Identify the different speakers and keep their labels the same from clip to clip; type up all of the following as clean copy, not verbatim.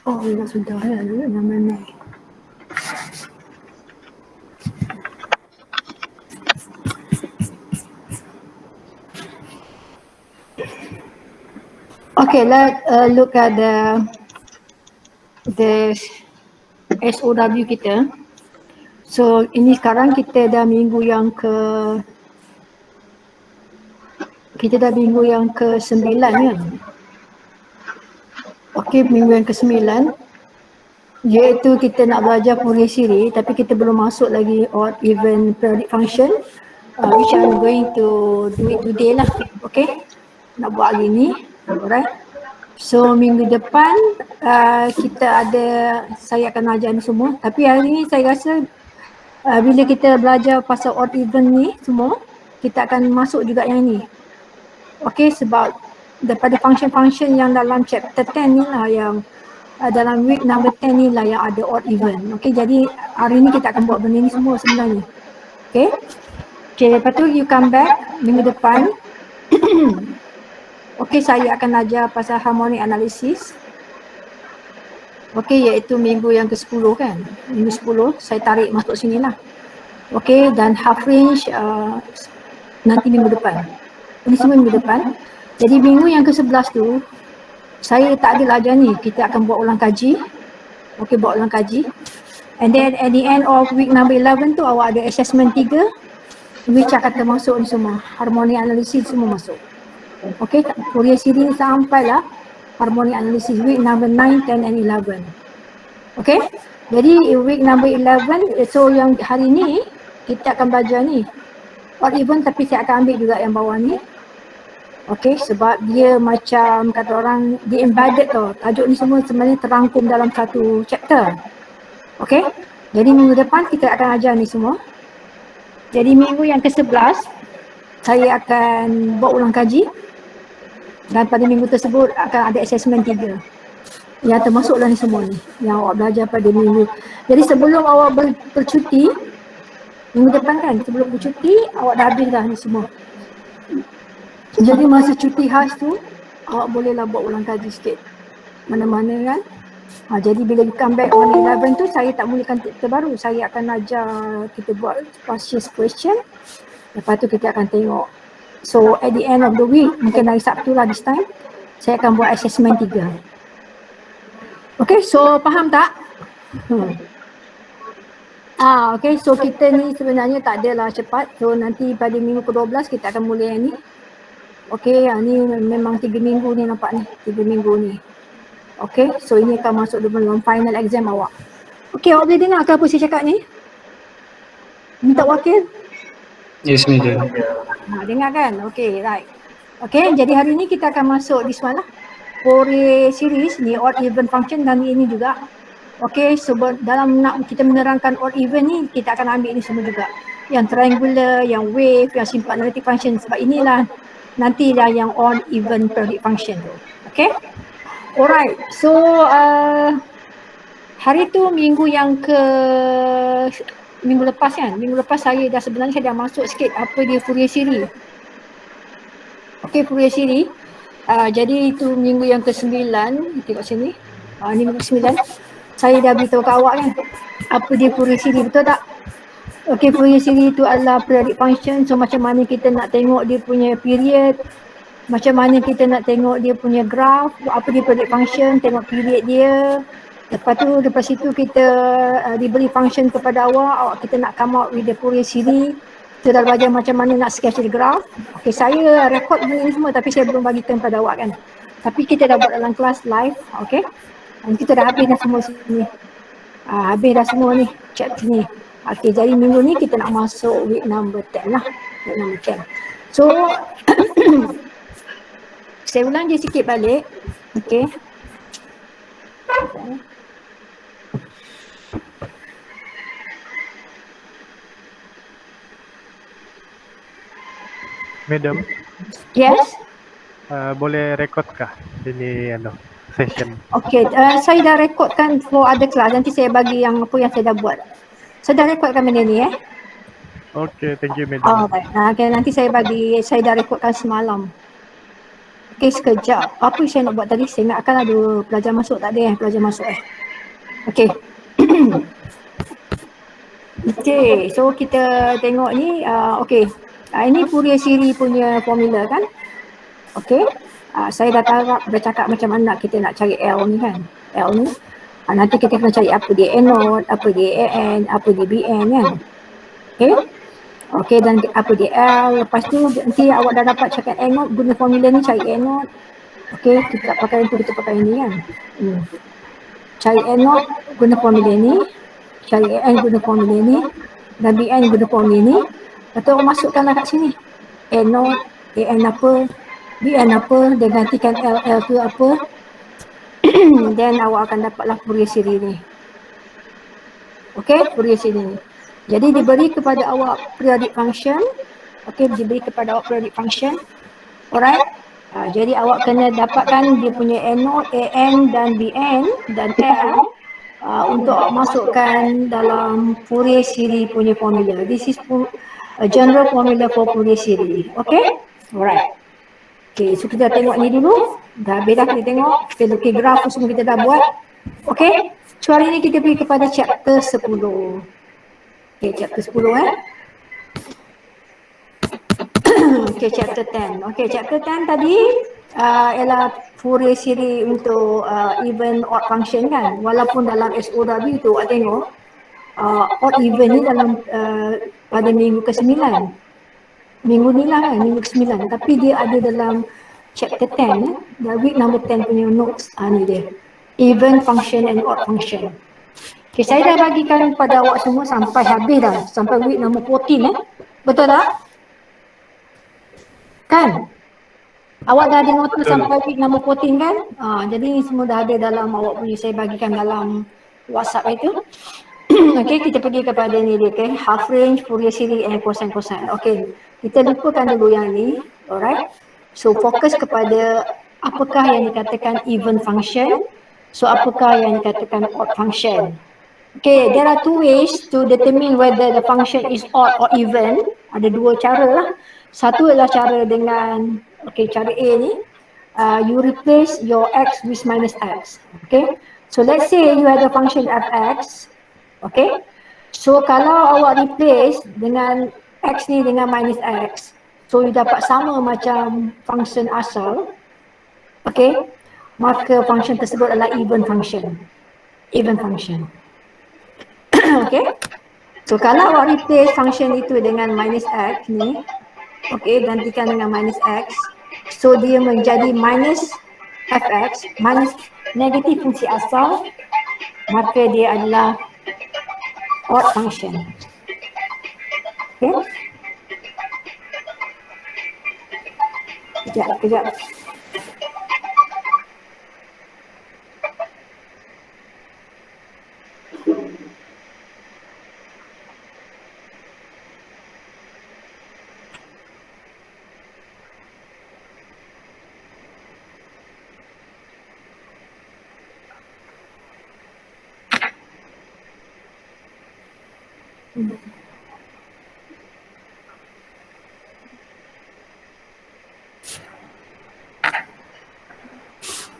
Speaker 1: Oh, ya sudah ya, namanya. Okay, let's look at the SOW kita. So ini sekarang kita dah minggu yang ke-9 kan. Okey, minggu yang ke-9 iaitu kita nak belajar Fourier series tapi kita belum masuk lagi odd even periodic function, which I'm going to do it today lah. Okay, nak buat hari ni. Alright, so minggu depan saya akan ajar ni semua, tapi hari ni saya rasa bila kita belajar pasal odd even ni semua, kita akan masuk juga yang ni. Okay, sebab daripada function-function yang dalam chapter 10 ni lah yang dalam week number 10 ni lah yang ada odd even. Okay, jadi hari ni kita akan buat benda ni semua sebenarnya. Okay, lepas tu you come back minggu depan. Okay, saya akan ajar pasal harmonic analysis. Okay, iaitu minggu yang ke-10 kan. Minggu 10 saya tarik masuk sini lah. Okay, dan half range nanti minggu depan. Ini semua minggu depan. Jadi minggu yang ke-11 tu saya tak ada ajar ni, kita akan buat ulang kaji. Okay, buat ulang kaji. And then at the end of week number 11 tu awak ada assessment 3, which akan termasuk ni semua, harmonic analysis semua masuk. Okay, Fourier series sampailah harmonic analysis week number 9, 10 and 11. Okay, jadi week number 11, so yang hari ni kita akan belajar ni odd even, tapi saya akan ambil juga yang bawah ni. Okay, sebab dia macam kata orang, dia embedded tau. Tajuk ni semua sebenarnya terangkum dalam satu chapter. Okay, jadi minggu depan kita akan ajar ni semua. Jadi minggu yang ke-11 saya akan buat ulang kaji, dan pada minggu tersebut akan ada assessment 3 yang termasuklah ni semua ni yang awak belajar pada minggu. Jadi sebelum awak bercuti minggu depan kan, sebelum bercuti awak dah habis dah ni semua. Jadi masa cuti khas tu awak bolehlah buat ulang kaji sikit mana-mana kan. Jadi bila you come back on 11 tu saya tak mulakan terbaru, saya akan ajar kita buat past question. Lepas tu kita akan tengok. So at the end of the week, mungkin hari Sabtu lah this time, saya akan buat assessment 3. Okay, so faham tak? Okay, so kita ni sebenarnya tak adalah cepat. So nanti pada minggu ke-12 kita akan mula yang ni. Okay, ni memang 3 minggu ni nampak ni, 3 minggu ni. Okay, so ini akan masuk dalam final exam awak. Okay, awak boleh dengar ke apa saya cakap ni? Minta wakil?
Speaker 2: Yes, madam.
Speaker 1: Dengar kan? Okay, right. Okay, jadi hari ni kita akan masuk this one lah. Fourier series ni odd even function dan ini juga. Okay, so dalam nak kita menerangkan odd even ni, kita akan ambil ni semua juga. Yang triangular, yang wave, yang simple analytic function. Sebab inilah nantilah yang odd even periodic function tu. Okay? Alright, so hari tu minggu lepas kan, minggu lepas saya dah masuk sikit apa dia Fourier series. Okay, Fourier series. Jadi itu minggu yang ke-9, tengok sini. Ni minggu ke-9. Saya dah beritahu kat awak kan apa dia Fourier series, betul tak? Okay, Fourier series itu adalah periodic function. So macam mana kita nak tengok dia punya period, macam mana kita nak tengok dia punya graph, apa dia periodic function, tengok period dia. Lepas itu kita diberi function kepada awak kita nak come out with the Fourier series. Kita dah belajar macam mana nak sketch the graph. Okay, saya record benda ni semua tapi saya belum bagikan pada awak kan. Tapi kita dah buat dalam kelas live, okay. Dan kita dah habis dah semua sini. Habis dah semua ni, chapter ni. Okay, jadi minggu ni kita nak masuk week number 10 lah. Week number 10. So, saya ulang je sikit balik. Okay.
Speaker 3: Madam,
Speaker 1: Yes?
Speaker 3: boleh record kah? Ini session.
Speaker 1: Okay, saya dah rekodkan for other class. Nanti saya bagi yang apa yang saya dah buat. Saya dah rekodkan benda ni
Speaker 3: Okay, thank you, Madam.
Speaker 1: Alright, okay, nanti saya dah rekodkan semalam. Okay, sekejap. Apa yang saya nak buat tadi? Saya ingatkan ada pelajar masuk, tak ada pelajar masuk Okay. Okay, so kita tengok ni, okay. Ini Fourier series punya formula kan? Okay. Saya dah cakap macam mana kita nak cari L ni kan? L ni. Nanti kita kena cari apa dia A0, apa dia AN, apa dia BN kan? Okay. Okay, dan apa dia L. Lepas tu nanti awak dah dapat cakap A0, guna formula ni cari A0. Okay, kita tak pakai itu, kita pakai ini kan? Cari A0 guna formula ni. Cari AN guna formula ni. Dan BN guna formula ni. Lepas tu awak masukkanlah kat sini. A0, AN apa, BN apa, dan gantikan L tu apa. Then awak akan dapatlah Fourier series ni. Okay, Fourier series ni. Jadi diberi kepada awak periodic function. Okay, diberi kepada awak periodic function. Alright. Jadi awak kena dapatkan dia punya A0, AN dan BN dan L untuk awak masukkan dalam Fourier series punya formula. This is a general formula for Fourier series. Okay? Alright. Okay, so kita tengok ni dulu. Dah habis dah kita tengok. Kita lukis graf semua kita dah buat. Okay? So hari ni kita pergi kepada chapter 10. Okay, chapter 10 Okay, chapter 10. Okay, chapter 10 tadi ialah Fourier series untuk even odd function kan. Walaupun dalam SOW tu awak tengok odd even ni dalam pada minggu ke-9. Minggu ni lah kan, minggu ke-9. Tapi dia ada dalam chapter 10, week number 10 punya notes. Ni dia. Even function and odd function. Okay, saya dah bagikan pada awak semua sampai habis dah. Sampai week number 14 Betul tak? Kan? Awak dah ada nota sampai week number 14 kan? Jadi ni semua dah ada dalam awak punya, saya bagikan dalam WhatsApp itu. Okay, kita pergi kepada ni dia, okay? Half range, Fourier series and cosine. Okay, kita lupakan dulu yang ni. Alright. So fokus kepada apakah yang dikatakan even function. So apakah yang dikatakan odd function. Okay, there are two ways to determine whether the function is odd or even. Ada dua cara lah. Satu adalah cara dengan, okay, cara A ni, you replace your x with minus x. Okay, so let's say you have a function fx. Okay, so kalau awak replace dengan x ni dengan minus x, so you dapat sama macam function asal. Okay, maka function tersebut adalah even function. Even function. Okay, so kalau awak replace function itu dengan minus x ni, okay, gantikan dengan minus x, so dia menjadi minus fx, minus negatif fungsi asal, maka dia adalah odd function. Okay, kejap.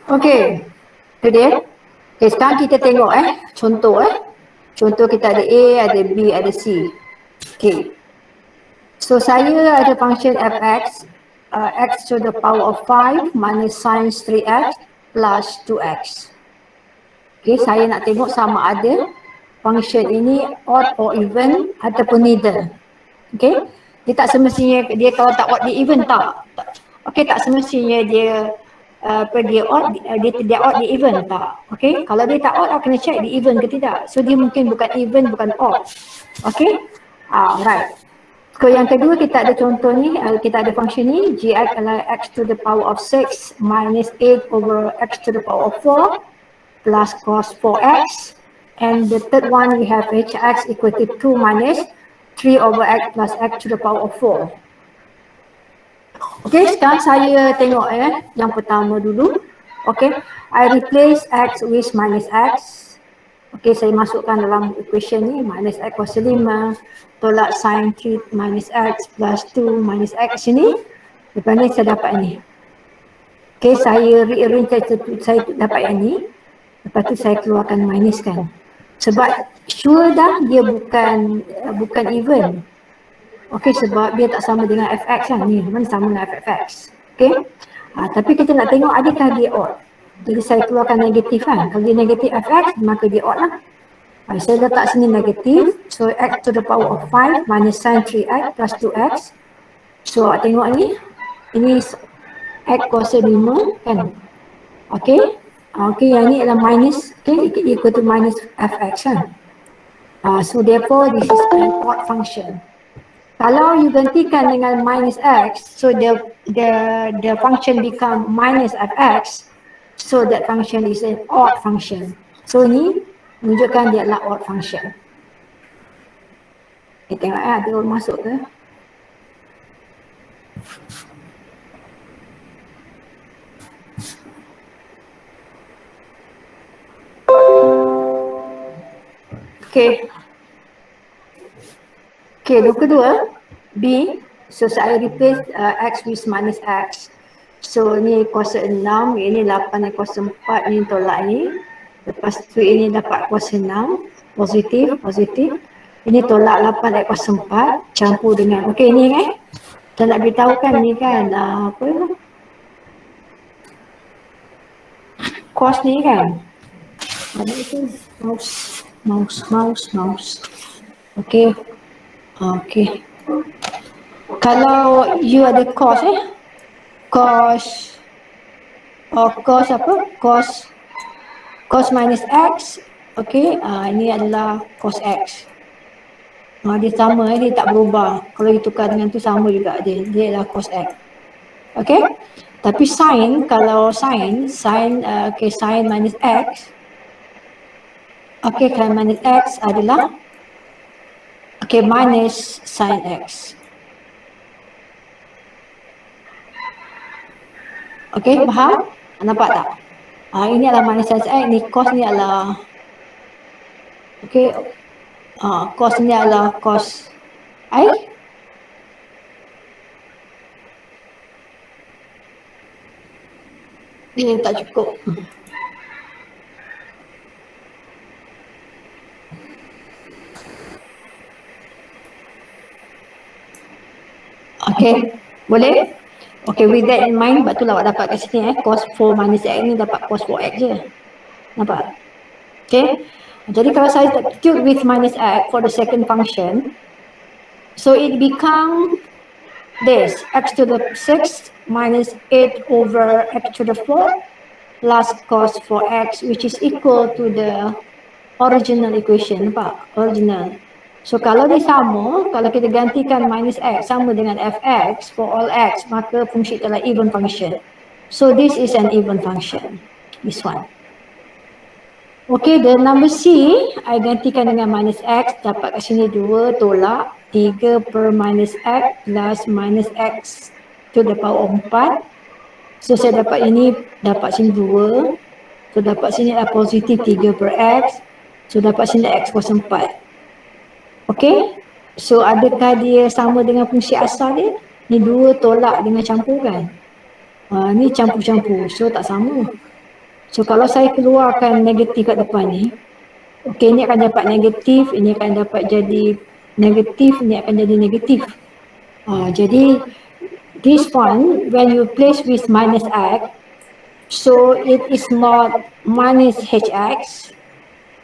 Speaker 1: Okay, itu dia. Okay, sekarang kita tengok contoh Contoh kita ada A, ada B, ada C. Okay. So saya ada function fx, x to the power of 5 minus sin 3x plus 2x. Okay, saya nak tengok sama ada function ini odd or even ataupun neither. Okay, dia tak semestinya, dia kalau tak odd dia even tak. Okay, tak semestinya dia dia odd, dia odd, dia even tak. Okay, kalau dia tak odd, kena check dia even ke tidak. So dia mungkin bukan even, bukan odd. Okay, right. So yang kedua kita ada contoh ni, kita ada function ni, gx adalah x to the power of 6 minus 8 over x to the power of 4 plus cos 4x. And the third one we have hx equal to 2 minus 3 over x plus x to the power of 4. Okay, sekarang saya tengok yang pertama dulu. Okay, I replace x with minus x. Okay, saya masukkan dalam equation ni, minus x kuasa 5, tolak sin 3 minus x plus 2 minus x sini. Lepas ni saya dapat ni. Okay, saya rearrange, saya dapat yang ni. Lepas tu saya keluarkan minus kan. Sebab sure dah dia bukan even. Okay, sebab dia tak sama dengan fx kan. Ni mana sama dengan fx. Okay. Tapi kita nak tengok adakah dia odd. Jadi saya keluarkan negatif kan. Kalau dia negatif fx, maka dia odd lah. Saya letak sini negatif. So x to the power of 5 minus sin 3x plus 2x. So tengok ni. Ini x kuasa 5 kan. Okay. Okay, yang ni adalah minus. Okay, equal to minus fx kan. So therefore this is an odd function. Kalau you gantikan dengan minus x, so the function become minus fx. So that function is an odd function. So ni menunjukkan dia adalah odd function. Kita tengok ada orang masuk ke? Okay. Okay, yang kedua B. So saya replace x with minus x. So ni kuasa 6, ini 8 dan kuasa 4, ni tolak ni. Lepas tu ini dapat kuasa 6, positif. Ini tolak 8 dan kuasa 4, campur dengan, okey ni kan. Saya nak beritahu kan ni kan, apa ni? Cos ni kan. Mana itu? Mouse. Okey. Okey. Kalau you ada cos cos apa? Cos minus x. Okey, ini adalah cos x. Dia sama, dia tak berubah. Kalau ditukar dengan tu sama juga dia adalah cos x. Okey. Tapi sin, kalau sin minus x. Okey, kan minus x adalah minus sin x. Okey, faham? Nampak tak? Ini adalah minus sin x, ni cos ni adalah cos ni adalah cos i. Ini tak cukup. Okay, boleh? Okay, with that in mind, sebab tu lah awak dapat kat sini cos 4 minus x ni dapat cos 4x je. Nampak? Okay, jadi kalau saya substitute with minus x for the second function, so it become this, x to the 6 minus 8 over x to the 4 plus cos 4x, which is equal to the original equation. Nampak? Original. So kalau dia sama, kalau kita gantikan minus x sama dengan fx for all x, maka fungsi adalah even function. So this is an even function. This one. Okay, the number C, I gantikan dengan minus x, dapat kat sini 2, tolak 3 per minus x plus minus x to the power of 4. So saya dapat ini, dapat sini 2. So dapat sini adalah positif 3 per x. So dapat sini x kuasa 4. Okay, so adakah dia sama dengan fungsi asal dia? Ni 2 tolak dengan campur kan? Ni campur-campur, so tak sama. So kalau saya keluarkan negatif kat depan ni, okay, ni akan dapat negatif, ini akan dapat jadi negatif, ini akan jadi negatif. Jadi this one, when you place with minus x, so it is not minus hx,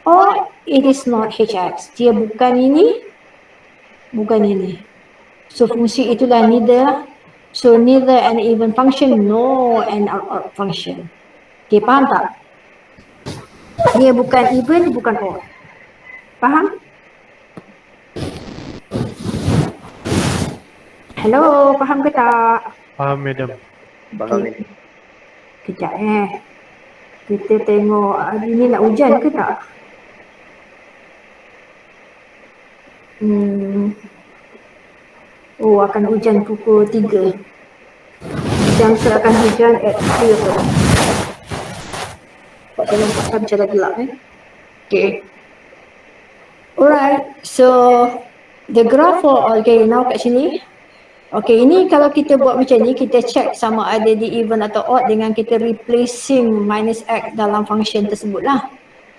Speaker 1: or it is not hx. Dia bukan ini, bukan ini. So fungsi itulah neither. So neither an even function nor an odd function. Okay, faham tak? Dia bukan even, bukan odd. Faham? Hello, faham ke tak?
Speaker 3: Faham, madam.
Speaker 1: Okay. Kejap kita tengok hari ni nak hujan ke tak? Oh, akan hujan pukul 3. Jam tu akan hujan at 3 o'clock. Kalau tak bicara gelap Okay. Alright, so the graph for, okay, now kat sini. Okay, ini kalau kita buat macam ni, kita check sama ada di even atau odd dengan kita replacing minus x dalam function tersebut lah.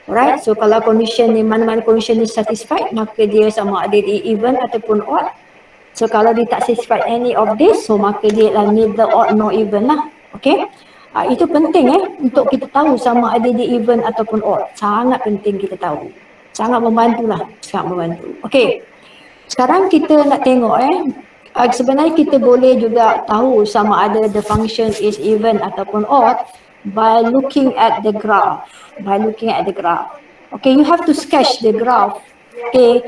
Speaker 1: Alright, so kalau condition ni, mana-mana condition ni satisfied, maka dia sama ada di even ataupun odd. So kalau dia tak satisfied any of this, so maka dia lah neither odd nor even lah. Okay, itu penting untuk kita tahu sama ada di even ataupun odd. Sangat penting kita tahu. Sangat membantu lah, sangat membantu. Okay, sekarang kita nak tengok sebenarnya kita boleh juga tahu sama ada the function is even ataupun odd by looking at the graph. Okay, you have to sketch the graph. Okay,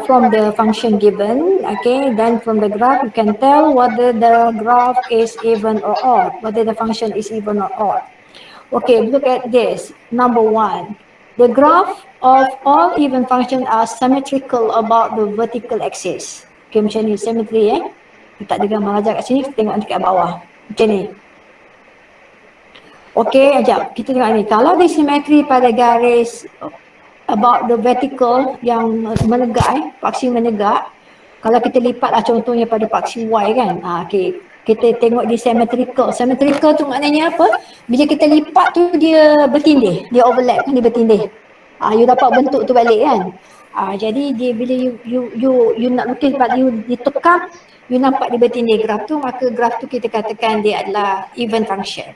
Speaker 1: from the function given. Okay, then from the graph you can tell whether the graph is even or odd, whether the function is even or odd. Okay, look at this. Number one, the graph of all even functions are symmetrical about the vertical axis. Okay, macam ni, symmetry Kita tak ada gambar ajar kat sini, kita tengok nanti kat bawah. Macam ni. Okay, sekejap. Kita tengok ni. Kalau dia symmetry pada garis about the vertical yang menegak, paksi menegak. Kalau kita lipat lah contohnya pada paksi Y kan. Okay. Kita tengok dia symmetrical. Symmetrical tu maknanya apa? Bila kita lipat tu dia bertindih. Dia overlap kan, dia bertindih. You dapat bentuk tu balik kan. Jadi dia bila you nak lukis pada you ditekam, you nampak dia bertindih graf tu, maka graf tu kita katakan dia adalah even function.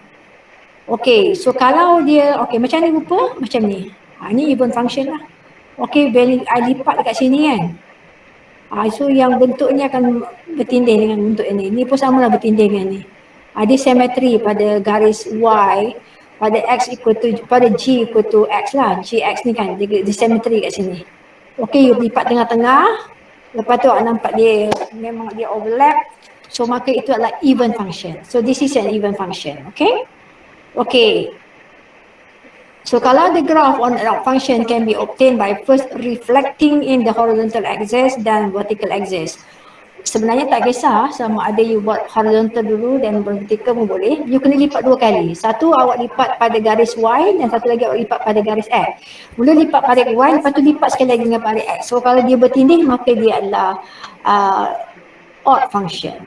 Speaker 1: Okay, so kalau dia, okay macam ni rupa, macam ni. Ni even function lah. Okay, value I lipat dekat sini kan. So yang bentuk ni akan bertindih dengan bentuk ini. Ni pun sama lah bertindih dengan ni. Dia symmetry pada garis Y, pada X equal to, pada G equal to X lah. GX ni kan, dia symmetry kat sini. Okay, you lipat tengah-tengah. Lepas tu nampak dia, memang dia overlap. So maka itu adalah even function. So this is an even function, okay? Okay. So kalau the graph on a function can be obtained by first reflecting in the horizontal axis dan vertical axis. Sebenarnya tak kisah sama ada you buat horizontal dulu dan vertical pun boleh. You kena lipat dua kali. Satu awak lipat pada garis Y dan satu lagi awak lipat pada garis X. Mula lipat pada Y, lepas tu lipat sekali lagi dengan pada X. So kalau dia bertindih maka dia adalah odd function.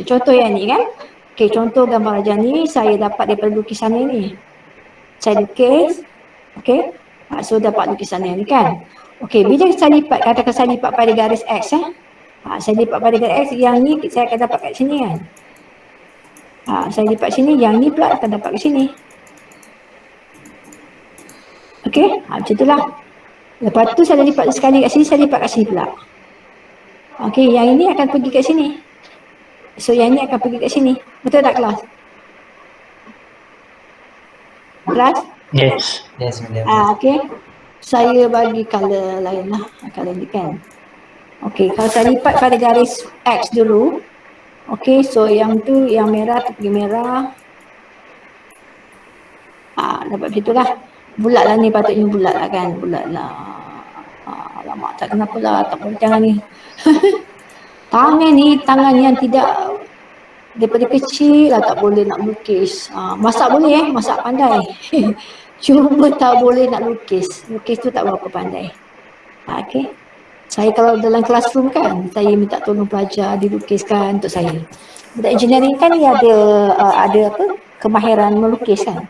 Speaker 1: Contoh yang ni kan. Okay, contoh gambar ajar ni saya dapat daripada lukisan ni. Saya lukis. Okay. So dapat lukisan ni kan. Okay, bila saya lipat, katakan saya lipat pada garis X saya lipat pada garis X, yang ni saya akan dapat kat sini kan. Saya lipat sini, yang ni pula akan dapat kat sini. Okay, macam itulah. Lepas tu saya lipat sekali kat sini, saya lipat kat sini pula. Okay, yang ini akan pergi kat sini. So yang ini akan pergi kat sini. Betul tak kelas? Kelas?
Speaker 2: Yes.
Speaker 4: Yes, madam.
Speaker 1: Okay. Saya bagi color lain lah. Color ni kan. Okay, kalau saya lipat pada garis X dulu. Okay, so yang tu, yang merah tu pergi merah. Dapat macam itulah. Bulat lah ni, patutnya bulat lah kan. Bulat lah. Alamak, tak kenapa lah. Tak boleh tangan ni. Tangan yang tidak, daripada kecil lah tak boleh nak lukis. Masak boleh masak pandai. Cuma tak boleh nak lukis. Lukis tu tak berapa pandai. Okay. Saya kalau dalam classroom kan, saya minta tolong pelajar dilukiskan untuk saya. Budak engineering kan dia ada apa? Kemahiran melukis kan.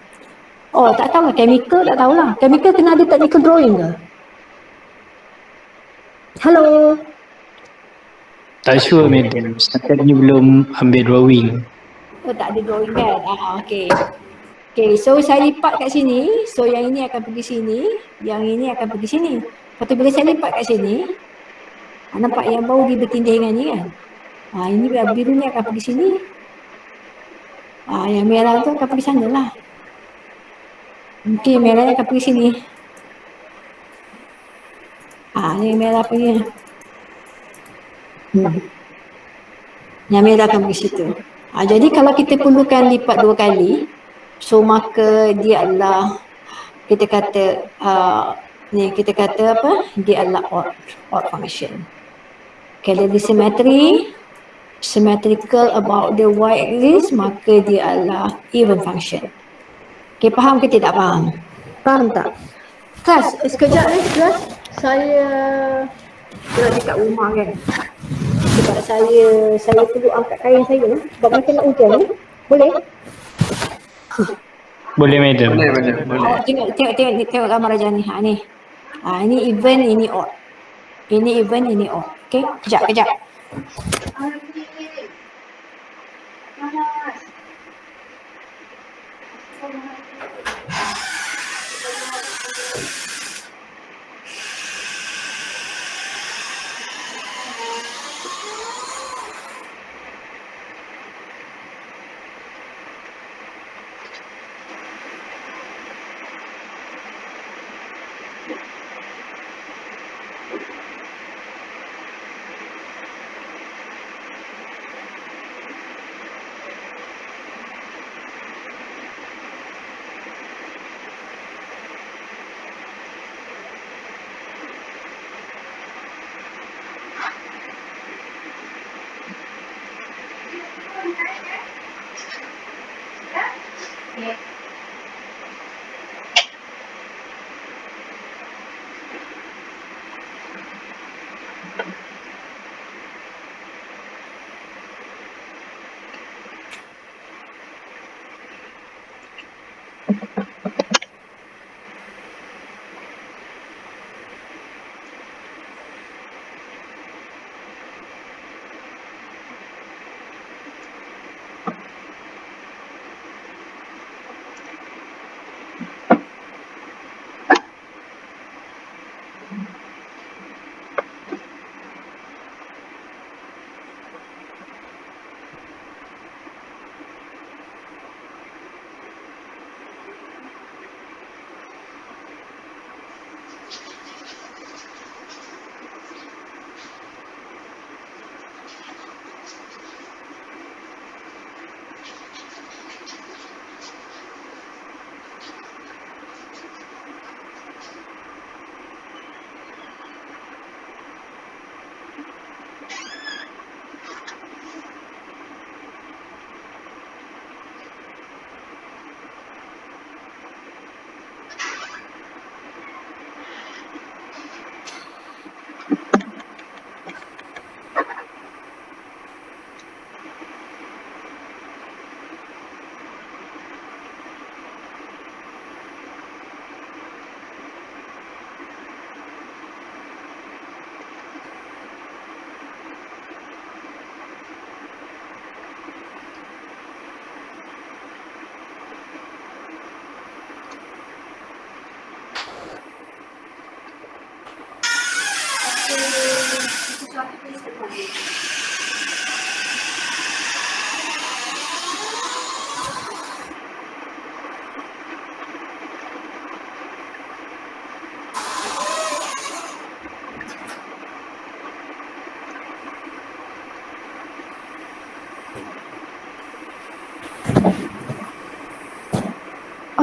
Speaker 1: Oh, tak tahu lah. Chemical tak tahulah. Chemical kena ada technical drawing ke? Hello.
Speaker 2: Tak sure madam. Setakat ni belum ambil drawing.
Speaker 1: Oh, tak ada drawing kan? Okay. Okay, so saya lipat kat sini. So yang ini akan pergi sini. Yang ini akan pergi sini. Lepas tu bila saya lipat kat sini, nampak yang bau dia bertindih dengan ni kan? Ini biru ni akan pergi sini. Yang merah tu akan pergi sana lah. Mungkin merah ni akan pergi sini. Yang merah pergi. Yang merah akan pergi situ. Jadi kalau kita perlukan lipat dua kali, so maka dia adalah, kita kata kita kata apa? Dia adalah odd function. Kalau dia symmetrical about the y-axis, maka dia adalah even function. Okay, faham ke tidak faham? Faham tak? Kelas, sekejap kelas. Saya berada kat rumah kan. Sebab saya perlu angkat kain saya sebab macam nak hujan ni. Boleh?
Speaker 2: Boleh madam.
Speaker 1: Awak tengok gambar Raja ni. Ha ni. Ha ini even, ini odd. Ini even, ini odd. Okey, kejap.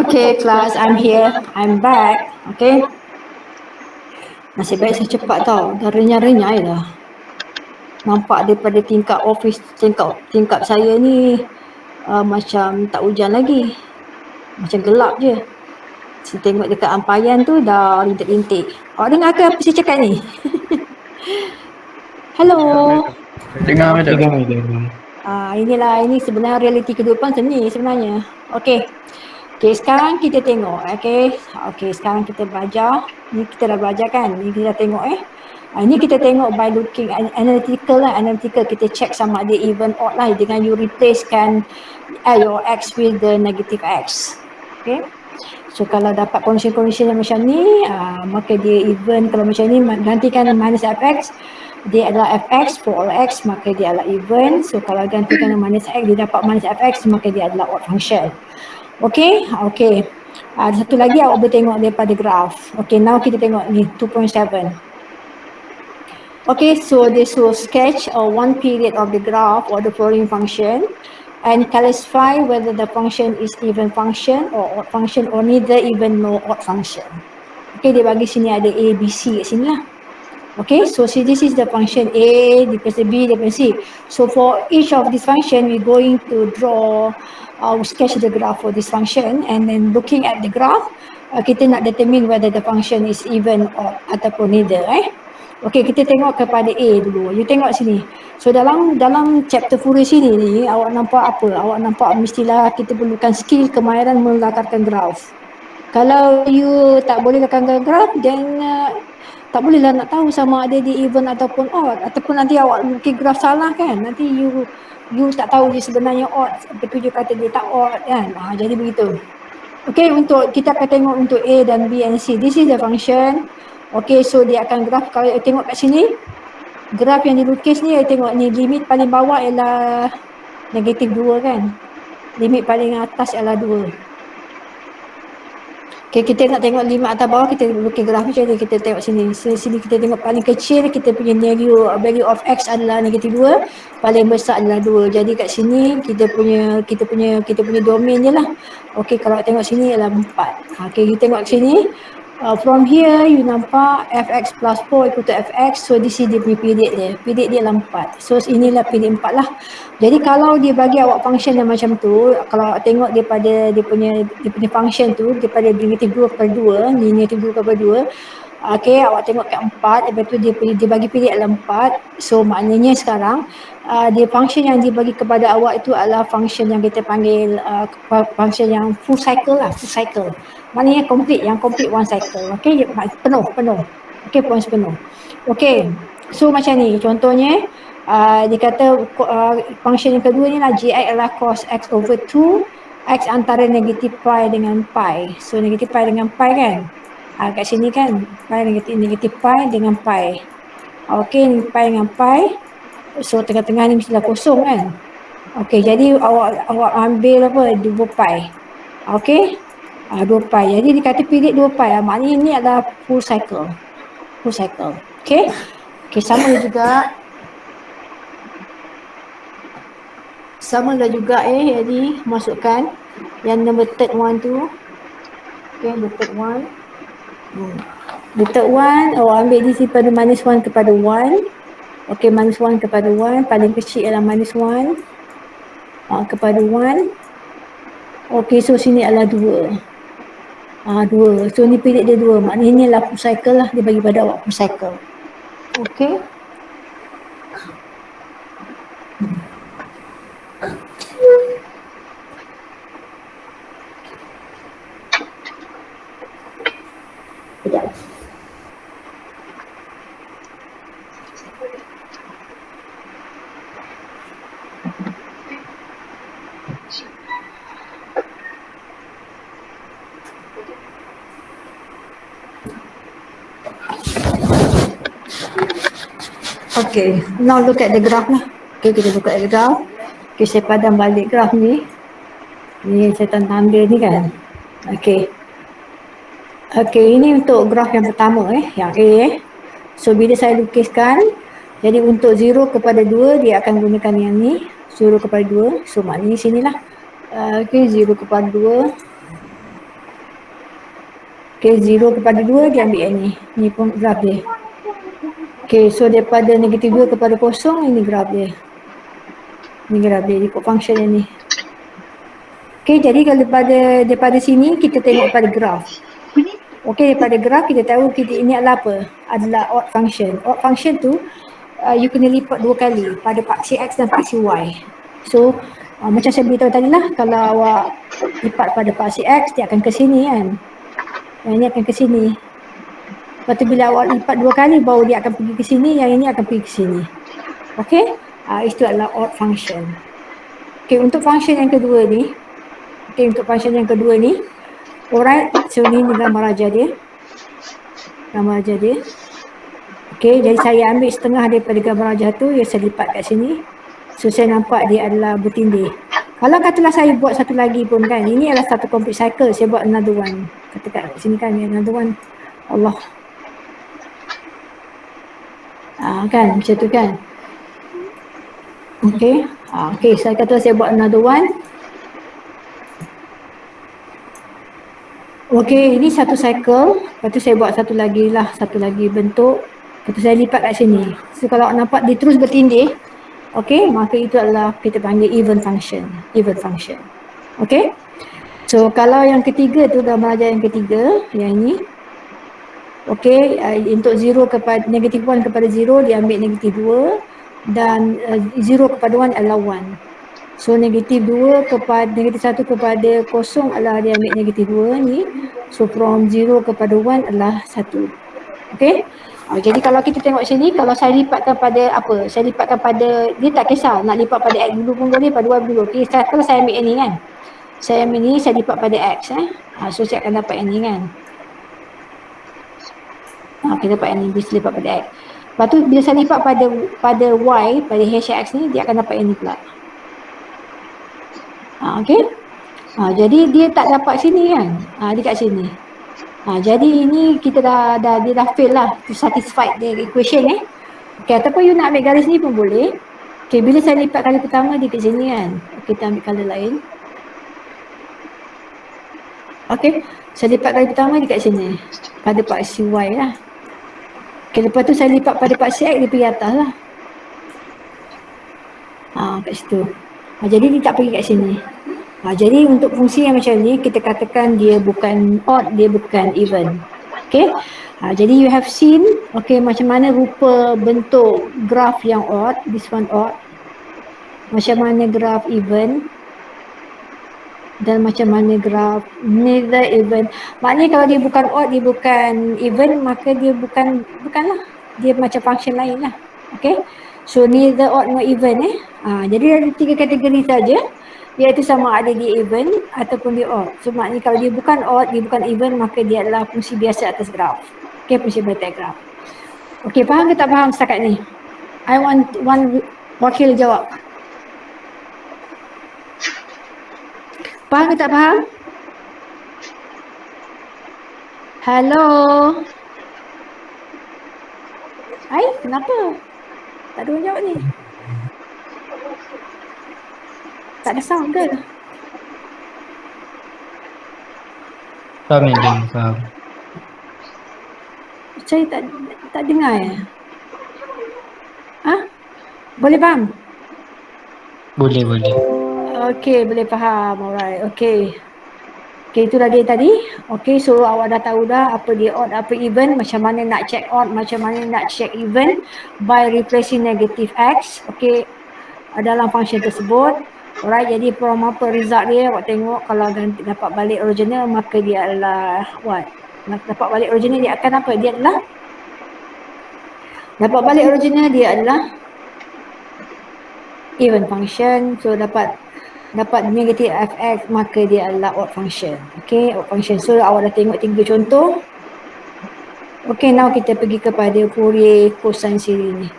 Speaker 1: Okay, class, I'm here. I'm back. Okay. Nasib baik saya cepat tau. Dah renyah-renyah dah. Nampak daripada tingkap office, tingkap saya ni macam tak hujan lagi. Macam gelap je. Saya tengok dekat ampayan tu dah rintik-rintik. Awak dengar ke apa saya cakap ni? Hello.
Speaker 3: Dengar madam.
Speaker 1: Ini sebenarnya realiti kehidupan seni sebenarnya. Okey. Okey, sekarang kita tengok. Okey, sekarang kita belajar. Ni kita dah belajar kan? Ni kita dah tengok Ini kita tengok by looking analytical lah. Analytical kita check sama ada even odd lah dengan you replacekan your x with the negative x. Okay. So kalau dapat condition yang macam ni, maka dia even. Kalau macam ni gantikan minus fx, dia adalah fx for all x, maka dia adalah even. So kalau gantikan minus x, dia dapat minus fx, maka dia adalah odd function. Okay. Ada satu lagi awak boleh tengok daripada graph. Okay, now kita tengok ni 2.7. Okay, so this will sketch one period of the graph or the following function and classify whether the function is even function or odd function or neither even nor odd function. Okay, dia bagi sini ada A, B, C kat sini lah. Okay, so see this is the function A, daripada B, daripada C. So for each of this function, we're going to draw, sketch the graph for this function, and then looking at the graph, kita nak determine whether the function is even or ataupun neither. Okey, kita tengok kepada A dulu. You tengok sini. So dalam chapter Fourier sini ni, awak nampak apa? Awak nampak mestilah kita perlukan skill kemahiran melakarkan graf. Kalau you tak boleh lakarkan graf, then tak bolehlah nak tahu sama ada dia even ataupun odd. Ataupun nanti awak lukis graf salah kan. Nanti you tak tahu dia sebenarnya odd. Betul je kata dia tak odd kan. Jadi begitu. Okay, untuk kita akan tengok untuk A dan B and C. This is the function. Okay, so dia akan graf. Kalau you tengok kat sini, graf yang dilukis ni, you tengok ni limit paling bawah ialah negatif 2 kan. Limit paling atas ialah 2. Okay, kita nak tengok limit atas bawah, kita lukis graf macam ni. Kita tengok sini. Sini kita tengok paling kecil, kita punya value of x adalah negatif 2. Paling besar adalah 2. Jadi kat sini kita punya domain je lah. Okay, kalau tengok sini ialah 4. Okay, kita tengok sini. From here you nampak fx plus 4 equal to fx. So this is dia punya period dia. Period dia ialah 4. So inilah period 4 lah. Jadi kalau dia bagi awak function yang macam tu, kalau awak tengok daripada dia punya function tu, daripada negatif 2 kepada 2, ni negatif 2 kepada 2. Okay, awak tengok kat 4, lepas tu dia bagi period adalah 4. So maknanya sekarang dia function yang dia bagi kepada awak itu adalah function yang kita panggil function yang full cycle lah, full cycle. Maknanya yang complete one cycle. Okay, penuh. Okay, points penuh. Okay, so macam ni contohnya. Dia kata function yang kedua ni lah, gx adalah cos x over 2, x antara negatif pi dengan pi. So negatif pi dengan pi kan. Kat sini kan pi negatif pi dengan pi. Okey, pi dengan pi. So tengah-tengah ni mestilah kosong kan. Okey, jadi awak ambil apa 2 pi. Okey. 2 pi. Jadi dikata period 2 pi. Maknanya ini adalah full cycle. Full cycle. Okey. Okey, sama juga jadi masukkan yang number third one tu. Okay, the third one. The third one, ambil di sini pada minus 1 kepada 1. Okay, minus 1 kepada 1. Paling kecil ialah minus 1 kepada 1. Okay, so sini adalah 2. 2. So ni period dia 2. Maknanya ni adalah full cycle lah. Dia bagi pada awak full cycle. Okay. Okay, now look at the graph lah. Okay, kita look at the graph. Okay, saya padam balik graph ni. Ni saya tanda ni kan. Okay. Okay, ini untuk graph yang pertama yang A. So bila saya lukiskan, jadi untuk 0 kepada 2 dia akan gunakan yang ni. 0 kepada 2. So maknanya sinilah. Okay, 0 kepada 2. Okay, 0 kepada 2 dia ambil yang ni. Ni pun graph dia. Okay, so daripada negatif 2 kepada 0, ini graf dia. Ini graf dia, ikut function yang ni. Okay, jadi kalau daripada sini, kita tengok pada graf. Okay, daripada graf kita tahu ini adalah apa? Adalah odd function. Odd function tu, you kena lipat 2 kali pada paksi X dan paksi Y. So, macam saya beritahu tadi lah, kalau awak lipat pada paksi X, dia akan ke sini kan. Yang ini akan ke sini. Lepas tu bila awak lipat 2 kali baru dia akan pergi ke sini, yang ini akan pergi ke sini. Okey? Itu adalah odd function. Okey, untuk function yang kedua ni. Okey, untuk function yang kedua ni. Alright, so ni gambar aja dia. Gambar aja dia. Okey, jadi saya ambil setengah daripada gambar aja tu, yang saya lipat kat sini. So saya nampak dia adalah bertindih. Kalau katalah saya buat satu lagi pun kan, ini adalah satu complete cycle, saya buat another one. Kata kat sini kan, another one. Allah. Kan macam tu kan. Okay. Okay, saya kata saya buat another one. Okay, ini satu cycle. Lepas tu saya buat satu lagi bentuk. Lepas tu saya lipat kat sini. So kalau nampak dia terus bertindih, okay, maka itu adalah kita panggil even function. Okay. So kalau yang ketiga tu, gambar ajar yang ketiga, yang ini, okey, untuk 0 kepada negatif 1 kepada 0 dia ambil negatif 2 dan 0 kepada 1 adalah 1. So negatif 2 kepada negatif 1 kepada 0 adalah dia ambil negatif 2 ni. So from 0 kepada 1 adalah 1. Okey. Jadi kalau kita tengok sini, kalau saya lipatkan pada apa? Saya lipatkan pada, dia tak kisah nak lipat pada X dulu pun boleh, pada Y dulu. Okey, kalau saya ambil ini kan. Saya ambil ni, saya lipat pada X. So saya akan dapat yang ni kan. Kita dapat yang ni, bisa lipat pada X. Lepas tu bila saya lipat pada Y, pada HX ni, dia akan dapat yang ni pula. Okey. Jadi dia tak dapat sini kan. Dia kat sini. Jadi ini kita dia dah fail lah to satisfy the equation Okey, ataupun you nak ambil garis ni pun boleh. Okey, bila saya lipat kali pertama dia kat sini kan. Okey, kita ambil colour lain. Okey, saya lipat kali pertama dia kat sini. Pada paksi Y lah. Okey, lepas tu saya lipat pada paksi X, dia pergi atas lah. Kat situ. Jadi dia tak pergi kat sini. Jadi untuk fungsi yang macam ni, kita katakan dia bukan odd, dia bukan even. Okay. Jadi you have seen, okay, macam mana rupa bentuk graf yang odd, this one odd. Macam mana graf even. Dan macam mana graf neither even. Maknanya kalau dia bukan odd, dia bukan even, maka dia bukanlah. Dia macam function lain lah. Okay. So neither odd nor even jadi ada 3 kategori saja. Iaitu sama ada dia even ataupun dia odd. So maknanya kalau dia bukan odd, dia bukan even, maka dia adalah fungsi biasa atas graf. Okay, fungsi vertex graf. Okay, faham ke tak faham setakat ni? I want one wakil jawab. Faham ke tak faham? Hello? Hai, kenapa? Tak ada orang jawab ni. Tak ada sound ke?
Speaker 2: Faham Madam, faham.
Speaker 1: Saya tak dengar ya? Boleh faham?
Speaker 2: Boleh.
Speaker 1: Okey, boleh faham. Alright, okey. Okey, itulah dia tadi. Okey, so awak dah tahu dah apa dia odd, apa even, macam mana nak check odd, macam mana nak check even by replacing negative X. Okey, dalam function tersebut. Alright, jadi from apa result dia, awak tengok kalau ganti dapat balik original, maka dia adalah what? Dapat balik original dia akan apa? Dia adalah dapat balik original dia adalah even function. So dapat negative fx, maka dia adalah odd function. Okay, odd function. So awak dah tengok 3 contoh. Okay, now kita pergi kepada Fourier cosine series ni.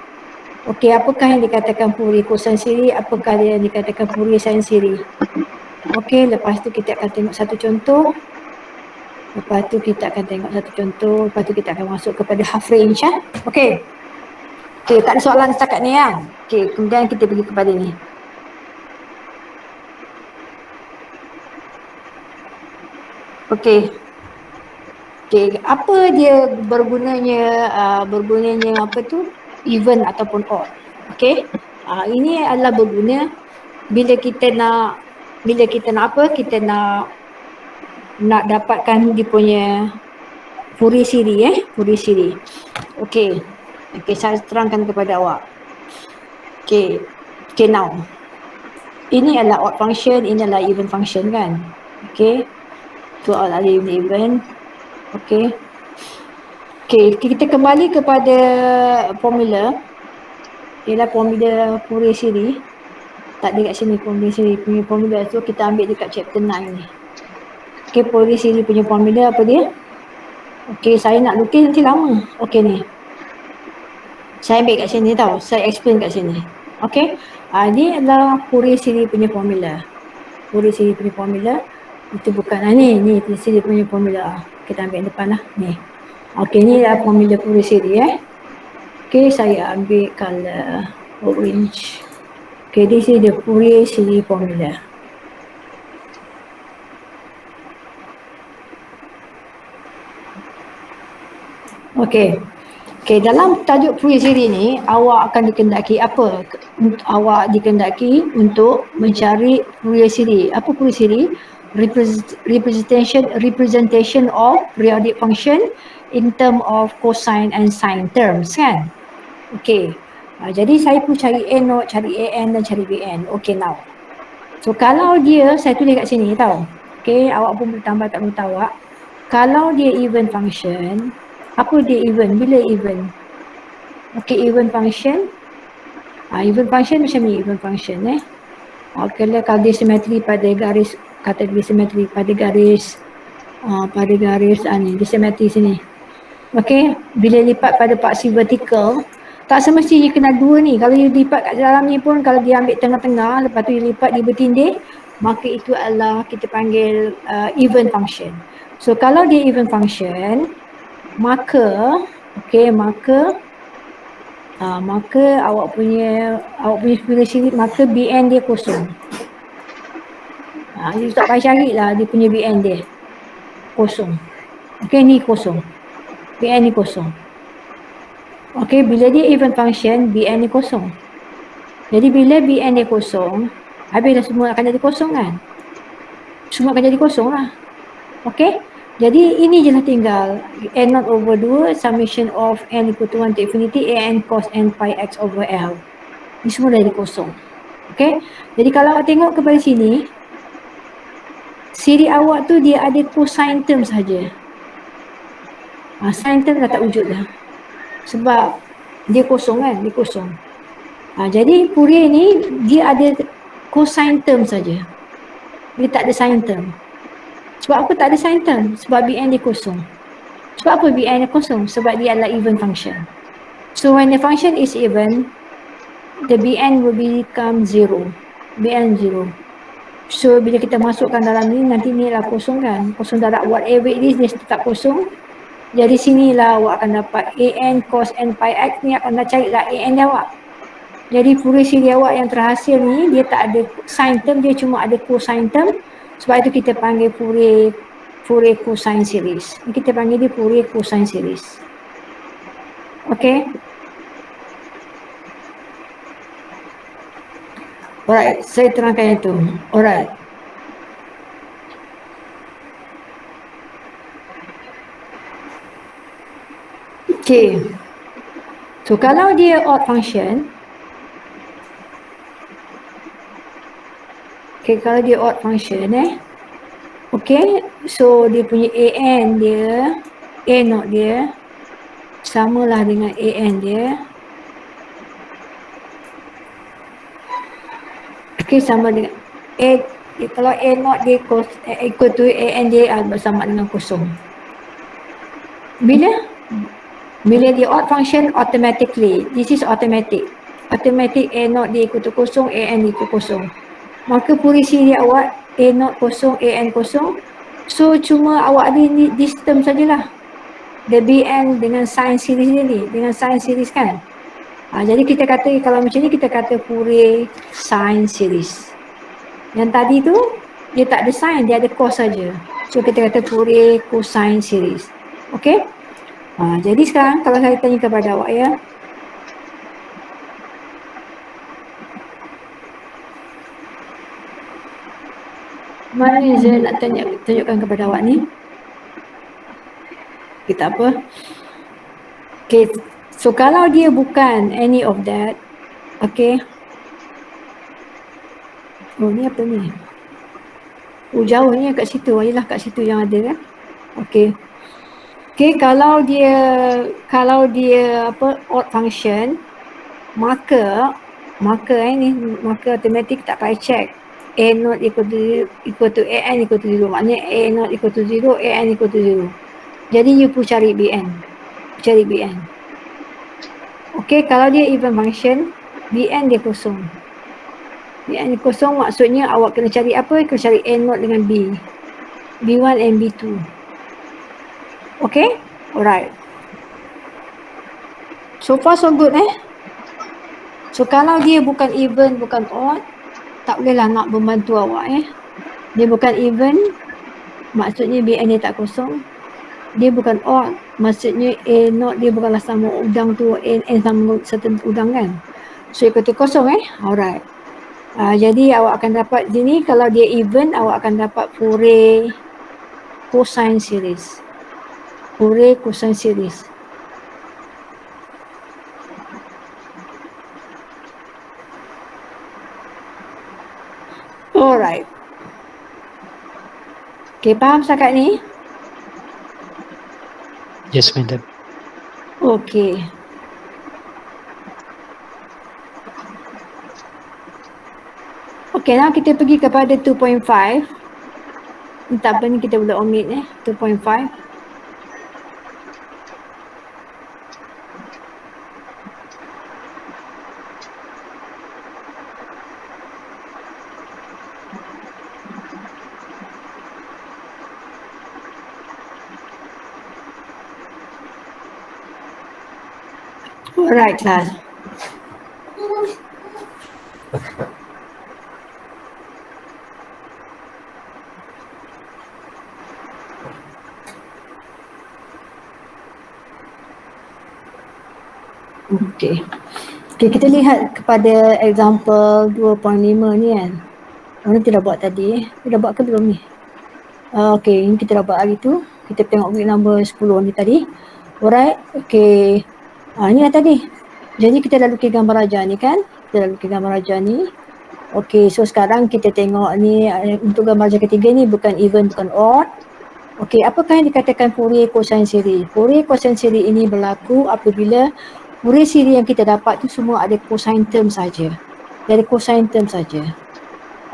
Speaker 1: Okey, apakah yang dikatakan Fourier cosine series? Apakah yang dikatakan Fourier sine series? Okey, lepas tu kita akan tengok satu contoh. Lepas tu kita akan tengok satu contoh. Lepas tu kita akan masuk kepada half range. Okey. Okey, tak ada soalan setakat ni kan? Okey, kemudian kita pergi kepada ni. Okey. Okey, apa dia bergunanya apa tu? Even ataupun odd. Okey. Ini adalah berguna bila kita nak apa? Kita nak dapatkan dia punya Fourier series Fourier series. Okey. Okey, saya terangkan kepada awak. Okey. Okey, now. Ini adalah odd function, ini adalah even function kan? Okey. Tu adalah even. Okey. Okey, kita kembali kepada formula. Ialah formula Fourier series. Tak ada kat sini Fourier series punya formula. So kita ambil dekat chapter 9 ni. Okey, Fourier series punya formula apa dia? Okey, saya nak lukis nanti lama. Okey ni. Saya ambil kat sini tau. Saya explain kat sini. Okey. Ni adalah Fourier series punya formula. Fourier series punya formula. Itu bukan ni Fourier series punya formula. Kita ambil depan lah ni. Okey, ni adalah formula Fourier series Okey, saya ambil color orange. Okey, this is the Fourier series formula. Okey. Okey, dalam tajuk Fourier series ni, awak akan dikendaki apa? Awak dikendaki untuk mencari Fourier series. Apa Fourier series? representation of periodic function in term of cosine and sine terms kan. Okey. Jadi saya pun cari A0, cari AN dan cari BN. Okey now. So kalau dia, saya tulis kat sini tau. Okey, awak pun boleh tambah kat note awak. Kalau dia even function, apa dia even? Bila even? Okey, even function. Even function macam ni, even function kalau dia simetri pada garis, kata dia simetri pada garis ni, dia simetri sini. Okey, bila lipat pada paksi vertikal, tak semestinya kena dua ni. Kalau you lipat kat dalam ni pun, kalau dia ambil tengah-tengah, lepas tu you lipat dia bertindih, maka itu adalah kita panggil even function. So kalau dia even function, maka awak punya pilih sini, maka BN dia kosong. You tak payah carilah dia punya BN dia kosong. Okey, ni kosong, BN ni kosong. Okey, bila dia even function, BN ni kosong. Jadi bila BN dia kosong, habislah semua akan jadi kosong kan? Semua akan jadi kosong lah. Okey, jadi ini je lah tinggal N0 over 2 summation of N equal to 1 to infinity AN cos N pi X over L. Ini semua dah jadi kosong. Okey, jadi kalau awak tengok kepada sini, siri awak tu dia ada cosine term saja. Sine term dah tak wujud dah. Sebab dia kosong kan, dia kosong. Jadi Fourier ni dia ada cosine term saja. Dia tak ada sine term. Sebab apa tak ada sine term? Sebab BN dia kosong. Sebab apa BN dia kosong? Sebab dia adalah even function. So when the function is even, the BN will become 0. BN 0. So bila kita masukkan dalam ni, nanti ni lah kosong kan. Kosong darab whatever it is, dia tetap kosong. Jadi sinilah awak akan dapat AN cos N pi X ni, akan nak carilah AN dia awak. Jadi Fourier siri awak yang terhasil ni, dia tak ada sine term, dia cuma ada cosine term. Sebab itu kita panggil Fourier cosine series. Kita panggil dia Fourier cosine series. Okay. Alright, saya terangkan itu. Alright. Okay. So kalau dia odd function, kalau dia odd function okay, so dia punya AN dia, A0 dia samalah dengan AN dia. Okay, sama dengan kalau A0 dia equal to AN dia bersama dengan kosong. Bila dia odd function, automatically, this is automatic A0 dia equal to kosong, AN equal kosong. Maka Fourier siri awak A0 kosong, AN kosong. So cuma awak ada this term sajalah. The BN dengan sine series ni, dengan sine series kan. Jadi kita kata, kalau macam ni kita kata Fourier sine series. Yang tadi tu dia tak ada sine, dia ada cos saja. So kita kata Fourier cosine series. Okay. Jadi sekarang kalau saya tanya kepada awak mana saya nak tunjukkan kepada awak ni? Kita apa? Okay, so kalau dia bukan any of that, okay. Oh, ni apa ni? Oh, jauh ni kat situ. Ayolah kat situ yang ada kan? Okay. Okay, kalau dia odd function, maka automatik tak payah check. A0 equal to AN equal to 0. Maknanya A0 equal to 0, AN equal to 0. Jadi you pun cari BN. Okay, kalau dia even function, BN dia kosong. BN dia kosong maksudnya awak kena cari apa? Kena cari A0 dengan B. B1 and B2. Okay? Alright. So far so good So kalau dia bukan even, bukan odd, tak bolehlah nak membantu awak Dia bukan even, maksudnya BN dia tak kosong. Dia bukan odd, maksudnya A0 dia bukanlah sama udang tu, N sama certain udang kan. So ikut tu kosong Alright. Jadi awak akan dapat sini, kalau dia even awak akan dapat Fourier cosine series. Fourier cosine series. Alright. Okay, faham setakat ni?
Speaker 2: Yes, madam.
Speaker 1: Okay. Okay, now kita pergi kepada 2.5. Entah apa ni kita boleh omit 2.5. Alright, class. Okay. Okay, kita lihat kepada example 2.5 ni kan. Mana kita dah buat tadi? Kita dah buat ke belum ni? Okay, ini kita dah buat hari tu. Kita tengok week number 10 ni tadi. Alright, okay. Ni lah tadi. Jadi kita dah lukis gambar raja ni kan. Kita dah lukis gambar raja ni. Okay, so sekarang kita tengok ni untuk gambar raja ketiga ni bukan even, bukan odd. Okay, apakah yang dikatakan Fourier cosine series? Fourier cosine series ini berlaku apabila Fourier series yang kita dapat tu semua ada cosine term saja. Dia ada cosine term saja.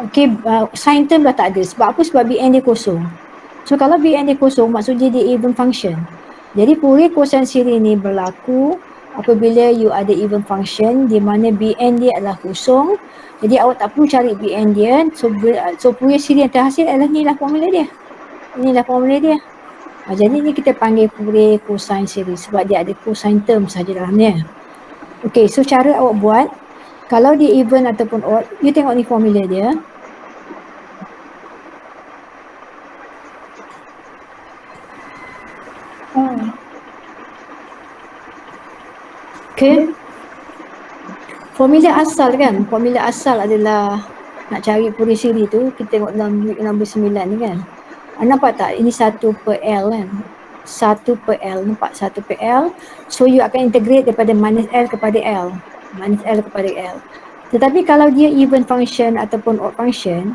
Speaker 1: Okay, sine term dah tak ada. Sebab apa? Sebab Bn dia kosong. So kalau Bn dia kosong, maksudnya dia even function. Jadi Fourier cosine series ni berlaku apabila you ada even function di mana Bn dia adalah kosong. Jadi awak tak perlu cari Bn dia. So Fourier series yang terhasil adalah ni lah formula dia. Inilah formula dia. Jadi ni kita panggil Fourier cosine series sebab dia ada cosine term saja dalamnya. Okay, so cara awak buat, kalau dia even ataupun odd, you tengok ni formula dia. Okay. Formula asal kan, formula asal adalah nak cari Fourier series tu, kita tengok dalam week number 9 ni kan. Nampak tak? Ini 1 per L kan. 1 per L. Nampak 1 per L. So you akan integrate daripada minus L kepada L. Minus L kepada L. Tetapi kalau dia even function ataupun odd function,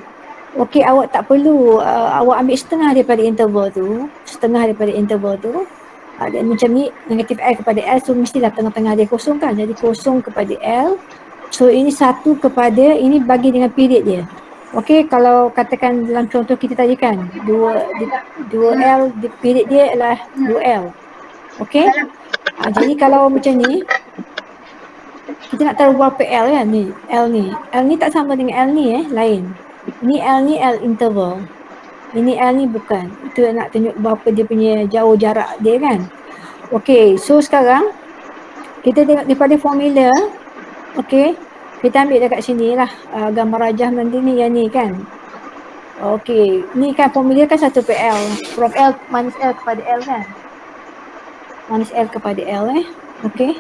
Speaker 1: okay, awak tak perlu, awak ambil setengah daripada interval tu. Setengah daripada interval tu. Dan macam ni, negatif L kepada L, so mestilah tengah-tengah dia kosong kan. Jadi kosong kepada L. So ini 1 kepada, ini bagi dengan period dia. Okey, kalau katakan dalam contoh kita tadi kan, 2L, period dia adalah 2L. Okey? Jadi kalau macam ni, kita nak tahu berapa L kan ni, L ni. L ni tak sama dengan L ni lain. Ini L ni L interval. Ini L ni bukan. Itu nak tunjuk berapa dia punya jauh jarak dia kan. Okey, so sekarang kita tengok daripada formula. Okey, kita ambil dekat sini lah gambar rajah nanti ni yang ni kan. Okey, ni kan formula kan 1 per L. From L minus L kepada L kan. Minus L kepada L Okey.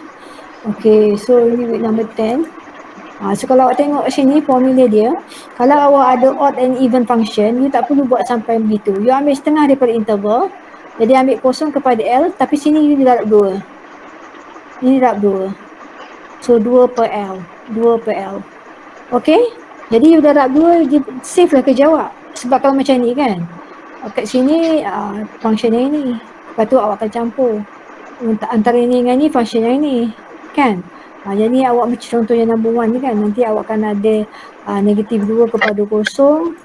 Speaker 1: Okey, so ini week number 10. So kalau awak tengok sini formula dia, kalau awak ada odd and even function, you tak perlu buat sampai begitu. You ambil setengah daripada interval. Jadi ambil kosong kepada L, tapi sini you darab 2. Ini darab 2. So 2 per L. 2 per L. Okay. Jadi you darab 2, save lah kerja awak. Sebab kalau macam ni kan, kat sini function yang ini. Lepas tu awak akan campur. Antara ini dengan ni function yang ini. Kan? Jadi awak macam contohnya number 1 ni kan, nanti awak akan ada negatif 2 kepada 0.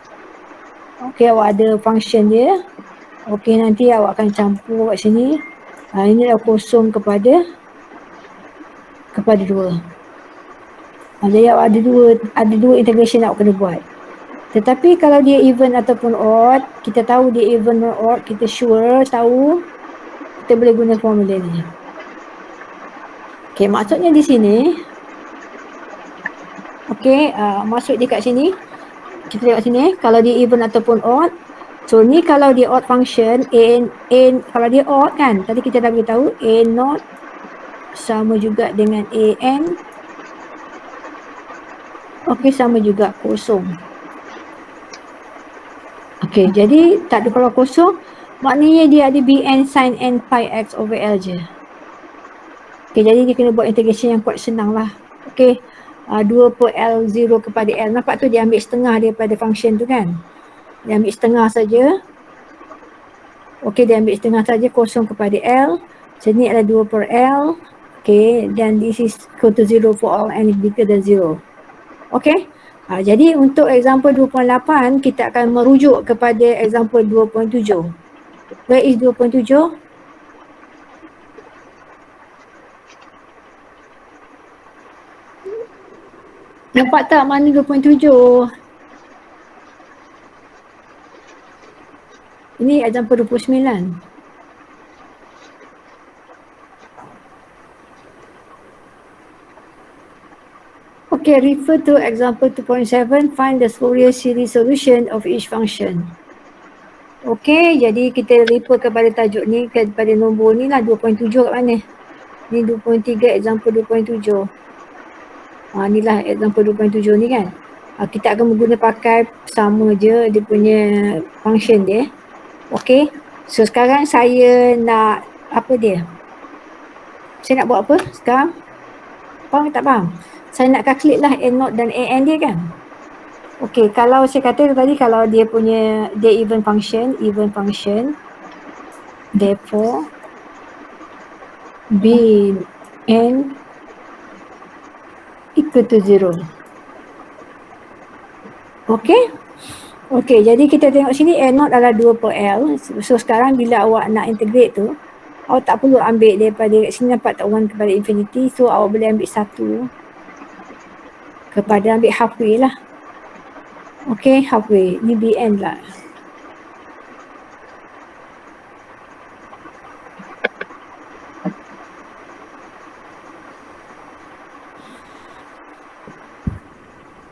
Speaker 1: Okay, awak ada function dia. Okay, nanti awak akan campur kat sini. Ini dah 0 kepada 2. Jadi awak ada dua integration awak kena buat. Tetapi kalau dia even ataupun odd, kita tahu dia even or odd, kita sure tahu, kita boleh guna formula ni. Okay, maksudnya di sini, okay, masuk dia kat sini, kita tengok sini, kalau dia even ataupun odd, so ni kalau dia odd function, kalau dia odd kan, tadi kita dah beritahu, A0 sama juga dengan AN Okey, sama juga kosong. Okey, jadi tak ada kalau kosong, maknanya dia ada bn sin n pi x over l je. Okey, jadi dia kena buat integration yang kuat senang lah. Okey, 2 per L0 kepada L. Nampak tu dia ambil setengah daripada function tu kan. Dia ambil setengah saja. Okey, dia ambil setengah saja, kosong kepada L. Sini adalah 2 per L. Okey, dan this is equal to 0 for all n is bigger than 0. Okey. Jadi untuk example 2.8 kita akan merujuk kepada example 2.7. Where is 2.7? Nampak tak mana 2.7? Ini example 29. Okay, refer to example 2.7. Find the Fourier series solution of each function. Okay, jadi kita refer kepada tajuk ni, kepada nombor ni lah 2.7 kat mana? Ni 2.3, example 2.7. Ni lah example 2.7 ni kan. Kita akan menggunakan pakai sama je dia punya function dia. Okay, so sekarang saya nak apa dia? Saya nak buat apa sekarang? Faham tak faham? Saya nak calculate lah A0 dan AN dia kan. Okay, kalau saya kata tadi kalau dia punya dia even function, therefore Bn equal to 0. Okay. Okay, jadi kita tengok sini A0 adalah 2 per L. So sekarang bila awak nak integrate tu, awak tak perlu ambil daripada sini nampak tak 1 kepada infinity. So awak boleh ambil 1 kepada ambil halfway lah. Okay, halfway. Ni Bn lah.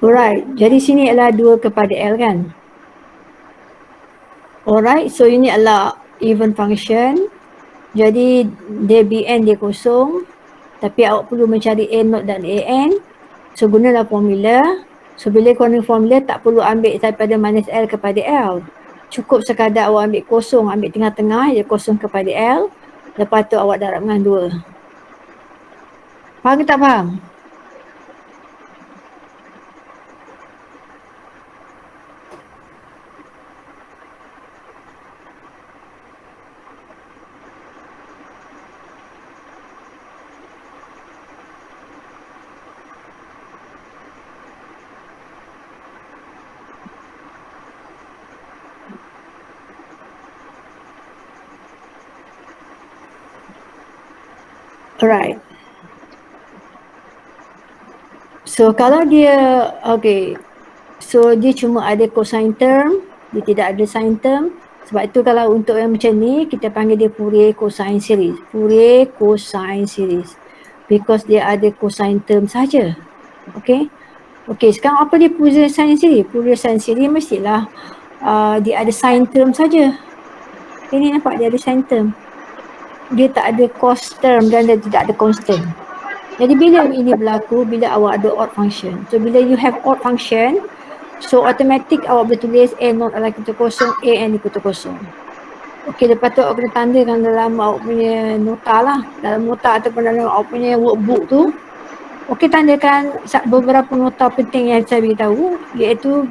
Speaker 1: Alright, jadi sini adalah 2 kepada L kan. Alright, so ini adalah even function. Jadi dia Bn dia kosong. Tapi awak perlu mencari A0 dan AN. So gunalah formula. So bila guna formula tak perlu ambil daripada minus L kepada L. Cukup sekadar awak ambil kosong, ambil tengah-tengah, dia kosong kepada L. Lepas tu awak darab dengan 2. Faham ke tak faham? Alright. So kalau dia, okay. So dia cuma ada cosine term, dia tidak ada sine term. Sebab itu kalau untuk yang macam ni, kita panggil dia Fourier cosine series. Fourier cosine series. Because dia ada cosine term saja. Okay. Okay, sekarang apa dia Fourier sine series? Fourier sine series mestilah dia ada sine term saja. Ini nampak dia ada sine term. Dia tak ada cos term dan dia tidak ada constant. Jadi bila ini berlaku, bila awak ada odd function. So bila you have odd function, so automatic awak boleh tulis A0 adalah equal to kosong, AN equal to kosong. Okey, lepas tu awak kena tandakan dalam awak punya nota lah. Dalam nota ataupun dalam awak punya workbook tu. Okey, tandakan beberapa nota penting yang saya beritahu. Iaitu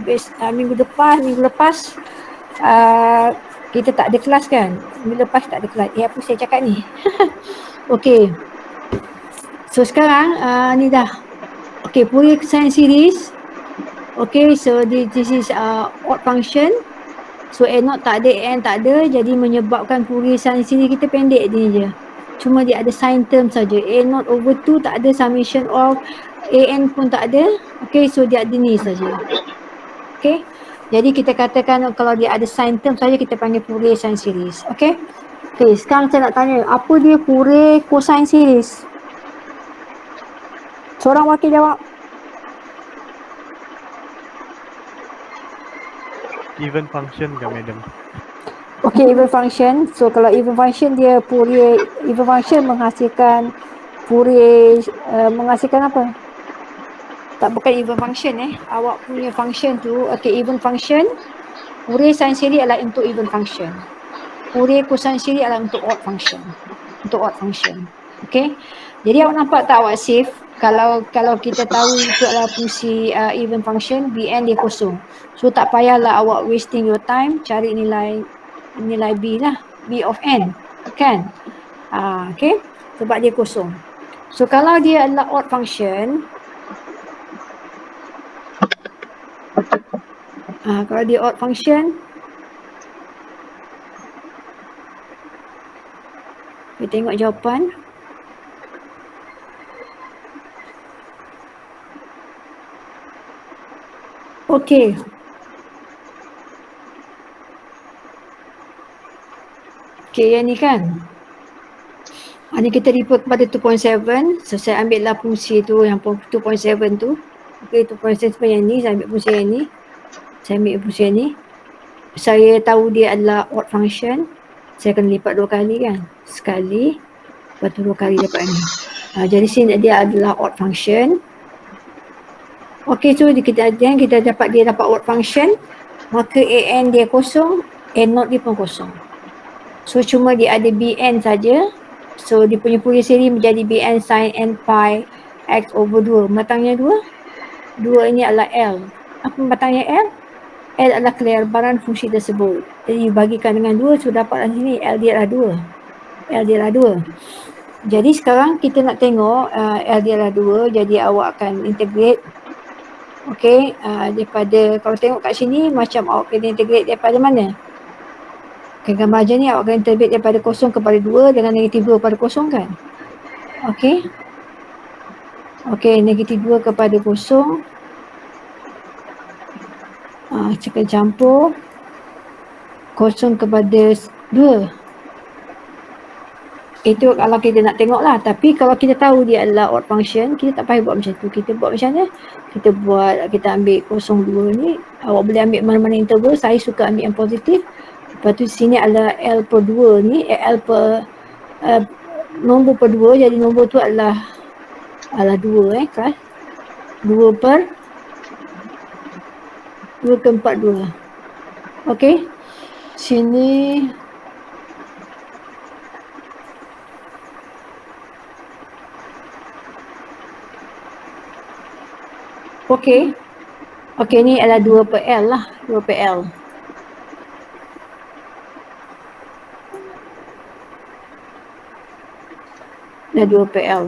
Speaker 1: minggu lepas kita tak ada kelas kan. Minggu lepas tak ada kelas. Apa saya cakap ni? Okey. So sekarang ni dah. Okay, Fourier cosine series. Okay, so this is odd function. So A0 tak ada, AN tak ada. Jadi menyebabkan Fourier sine series kita pendek ni je. Cuma dia ada sine term saja. A0 over 2 tak ada, summation of AN pun tak ada. Okay, so dia ada ni saja. Okay. Jadi kita katakan kalau dia ada sine term saja kita panggil Fourier sine series. Okay. Okay, sekarang saya nak tanya. Apa dia Fourier cosine series? Seorang wakil jawab.
Speaker 4: Even function ke madam?
Speaker 1: Okay, even function. So kalau even function dia Fourier, even function menghasilkan Fourier, menghasilkan apa? Tak, bukan even function Awak punya function tu, okay, even function, Fourier sin siri adalah untuk even function. Fourier cosine siri adalah untuk odd function. Untuk odd function. Okay. Jadi awak nampak tak awak save, kalau kita tahu itu adalah fungsi even function, Bn dia kosong. So tak payahlah awak wasting your time cari nilai B lah, B of n. Kan? Okay. Sebab dia kosong. So kalau dia adalah odd function, kalau dia odd function, kita tengok jawapan. Okey. Okey, yang ni kan. Ini kita refer kepada 2.7. So saya ambil lah fungsi tu yang 2.7 tu. Okey, 2.7 yang ni, saya ambil fungsi yang ni. Saya ambil fungsi yang ni. Saya tahu dia adalah odd function. Saya kena lipat 2 kali kan. Sekali, lepas tu 2 kali dapat ni. Jadi sini dia adalah odd function. Okey, so kita dapat dia dapat odd function. Maka an dia kosong, n0 dia pun kosong. So cuma dia ada bn saja. So dia punya Fourier seri menjadi bn sin n pi x over 2. Matangnya 2. 2 ini adalah L. Apa matangnya L? L adalah kelebaran fungsi tersebut. Jadi bagikan dengan 2, so dapatlah sini L dia adalah 2. L dia adalah 2. Jadi sekarang kita nak tengok L dia adalah 2. Jadi awak akan integrate. Okey, daripada, kalau tengok kat sini macam awak kena integrate daripada mana? Okay, gambar aja ni awak kena integrate daripada 0 kepada 2 dengan negatif 2 kepada 0 kan? Okey. Okey, negatif 2 kepada 0. Kita campur 0 kepada 2. Itu kalau kita nak tengok lah. Tapi kalau kita tahu dia adalah odd function, kita tak payah buat macam tu. Kita buat macam mana? Kita ambil 0,2 ni. Awak boleh ambil mana-mana interval. Saya suka ambil yang positif. Lepas tu sini adalah L per 2 ni. L per nombor per 2. Jadi nombor tu adalah 2 kan? 2 per 2 ke 4 2. Okey. Sini okey. Okey, ni adalah 2 per L lah. 2 per L. Dah 2 per L.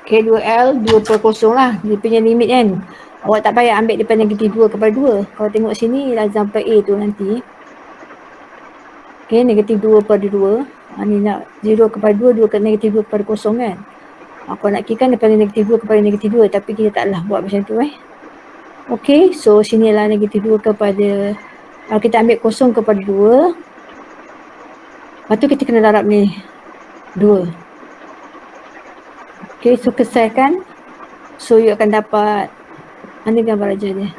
Speaker 1: Okey, 2L, 2 per 0 lah. Dia punya limit kan. Awak tak payah ambil daripada negatif 2 kepada 2. Kalau tengok sini, example A tu nanti. Okey, negatif 2 pada 2. Ni nak 0 kepada 2, 2 ke negatif 2 kepada 0 kan. Kalau nak kira kan daripada negatif 2 kepada negatif 2. Tapi kita taklah buat macam tu Okey, so sini lah negatif 2 kepada, kalau kita ambil 0 kepada 2. Lepas tu kita kena darab ni 2. Okey, so kesahkan. So you akan dapat, mana gambar aja dia.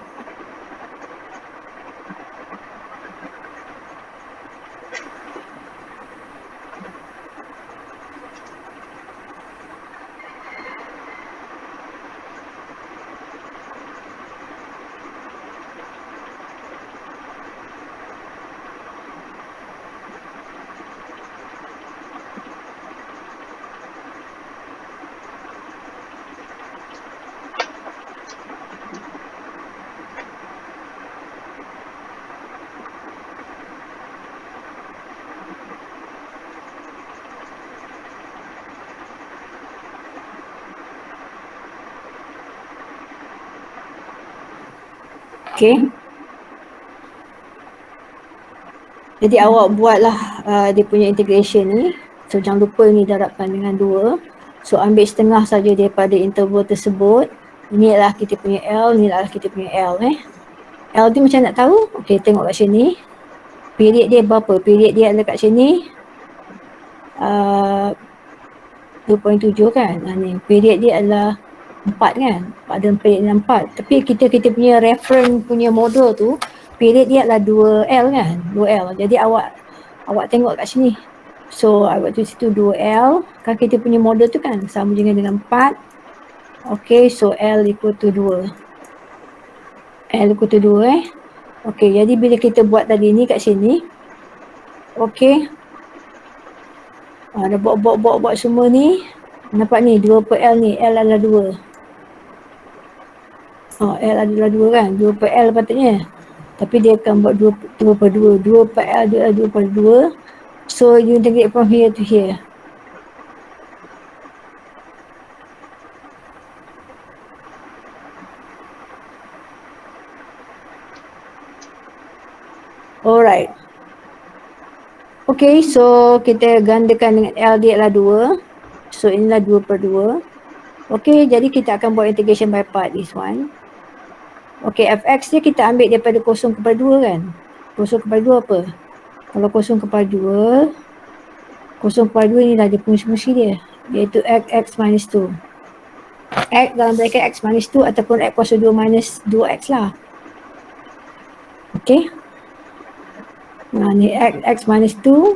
Speaker 1: Okey. Jadi awak buatlah dia punya integration ni. So jangan lupa ni darabkan dengan 2. So ambil setengah saja daripada interval tersebut. Ini adalah kita punya L, ni adalah kita punya L L tu macam nak tahu? Okey, tengok kat sini. Period dia berapa? Period dia ada kat sini 2.7 kan. Ni period dia adalah 4 kan. Ada period dia 4. Tapi kita punya reference punya model tu, period dia adalah 2L kan. 2L. Jadi awak tengok kat sini. So I buat tu situ 2L. Kan kita punya model tu kan sama juga dengan 4. Okay, so L equal to 2. L equal to 2 Okay, jadi bila kita buat tadi ni kat sini. Okay. Dah buat semua ni. Nampak ni 2 per L ni. L adalah 2. L adalah 2 kan. 2 per L patutnya. Tapi dia akan buat 2 per 2. 2 per L dia adalah 2 per 2. So you integrate from here to here. Alright. Okay, so kita gandakan dengan L dia adalah 2. So inilah 2 per 2. Okay, jadi kita akan buat integration by part this one. Okay, fx ni kita ambil daripada 0 kepada 2 kan. 0 kepada 2 apa? Kalau 0 kepada 2, 0 kepada 2 ni dah dia fungsi dia. Iaitu x minus 2. X dalam bracket x minus 2 ataupun x kuasa 2 minus 2x lah. Okay. Nah ni x minus 2.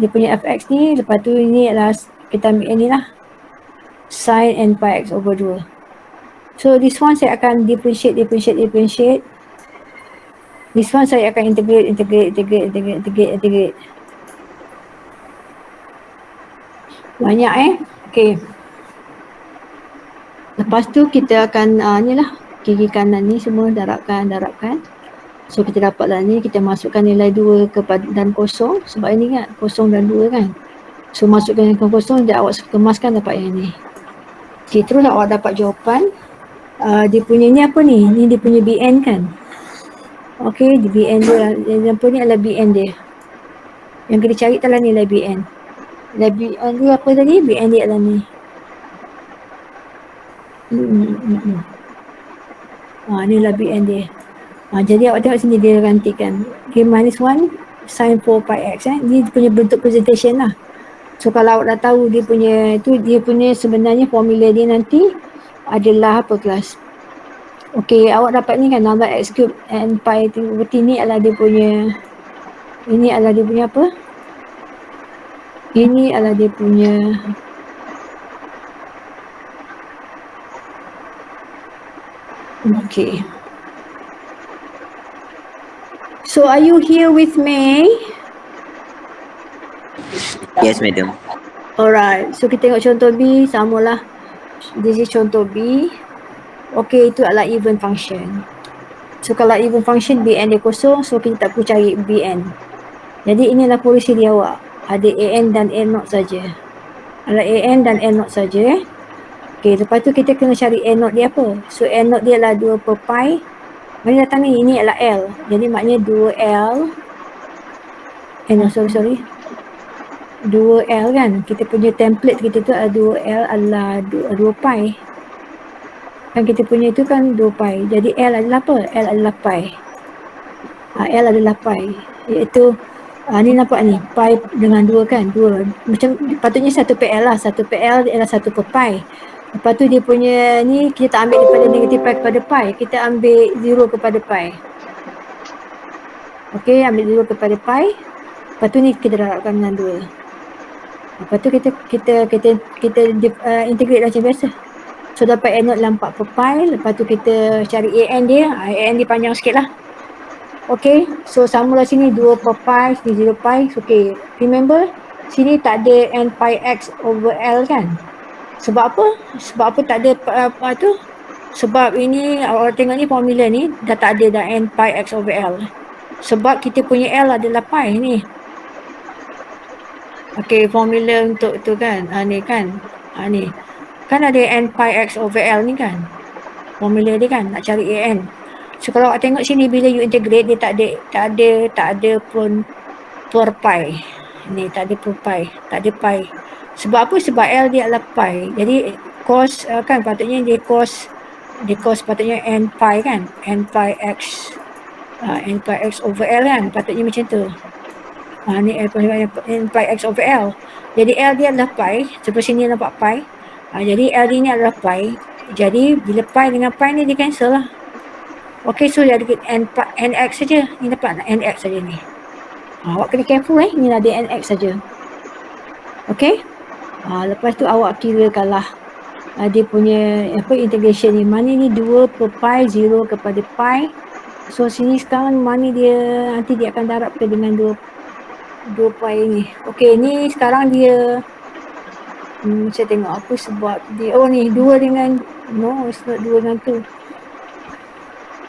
Speaker 1: Dia punya fx ni. Lepas tu ni adalah kita ambil ni lah. Sin n pi x over 2. So this one saya akan differentiate. This one saya akan integrate. Banyak Okay. Lepas tu kita akan ni lah. Kiri kanan ni semua darabkan. So kita dapatlah ni. Kita masukkan nilai 2 dan kosong. Sebab ini kan kosong dan 2 kan. So masukkan yang kosong. Dan awak kemaskan dapat yang ni. Okay, terus awak dapat jawapan. Dia punya ni apa ni? Ni dia punya BN kan. Okay, BN dia. Yang apa ni adalah BN dia. Yang kita cari adalah nilai BN. Nilai BN dia apa tadi? BN dia adalah ni. Ni adalah BN dia. Jadi awak tengok sini dia rantikan. Okay, minus 1 sin 4 pi x. Ni dia punya bentuk presentation lah. So kalau awak dah tahu dia punya sebenarnya formula dia nanti adalah apa kelas? Okay, awak dapat ni kan number x cube and pi berarti ni adalah dia punya, ini adalah dia punya apa? Ini adalah dia punya okay. So are you here with me?
Speaker 5: Yes, madam.
Speaker 1: Alright, so kita tengok contoh B, samalah. This is contoh B. Okay, itu adalah even function. So kalau even function Bn dia kosong, so kita tak perlu cari Bn. Jadi inilah polisi dia awak. Ada An dan N0 saja. Ada An dan N0 saja. Okay, lepas tu kita kena cari N0 dia apa. So N0 dia adalah 2 per pi. Mari datang ni, ini adalah L. Jadi maknanya 2L. Sorry. 2L kan. Kita punya template kita tu adalah 2L adalah 2 pi. Kan kita punya itu kan 2 pi. Jadi L adalah apa? L adalah pi. L adalah pi. Iaitu ni nampak ni. Pi dengan 2 kan. 2. Macam patutnya 1 per L lah. 1 per L adalah 1 per pi. Lepas tu dia punya ni kita tak ambil daripada negatif pi kepada pi. Kita ambil 0 kepada pi. Okay, ambil 0 kepada pi. Lepas tu ni kita darabkan dengan 2. Lepas tu kita integrate macam biasa. So dapat N0 dalam 4 per pi. Lepas tu kita cari AN dia. AN dia panjang sikit lah. Okay, so samalah sini 2 per pi, sini 0 pi. Okay, remember sini tak ada N pi x over L kan. Sebab apa? Sebab apa tak ada apa tu? Sebab ini awak tengok ni formula ni dah tak ada dah N pi x over L. Sebab kita punya L adalah pi ni. Okay, formula untuk tu kan. Ni kan. Ni. Kan ada N pi x over L ni kan. Formula dia kan. Nak cari AN. So kalau awak tengok sini bila you integrate dia tak ada pun per pi. Ni tak ada per pi. Tak ada pi. Sebab apa? Sebab L dia adalah pi. Jadi cos kan patutnya dia cos patutnya N pi kan. N pi x over L kan. Patutnya macam tu. Ni N pi x over L. Jadi L dia adalah pi. Seperti sini nampak pi. Jadi L ni adalah pi. Jadi bila pi dengan pi ni dia cancel lah. Okay, so jadi nx saja. Ni dapat nx saja ni. Awak kena careful inilah DNX saja. Okey. Lepas tu awak kirakanlah dia punya integration ni. Mana ni 2 per pi 0 kepada pi. So sini sekarang mana dia nanti dia akan darabkan dengan 2 pi ni. Okey, ni sekarang dia saya tengok apa sebab dia ni 2 dengan it's not 2 dengan tu.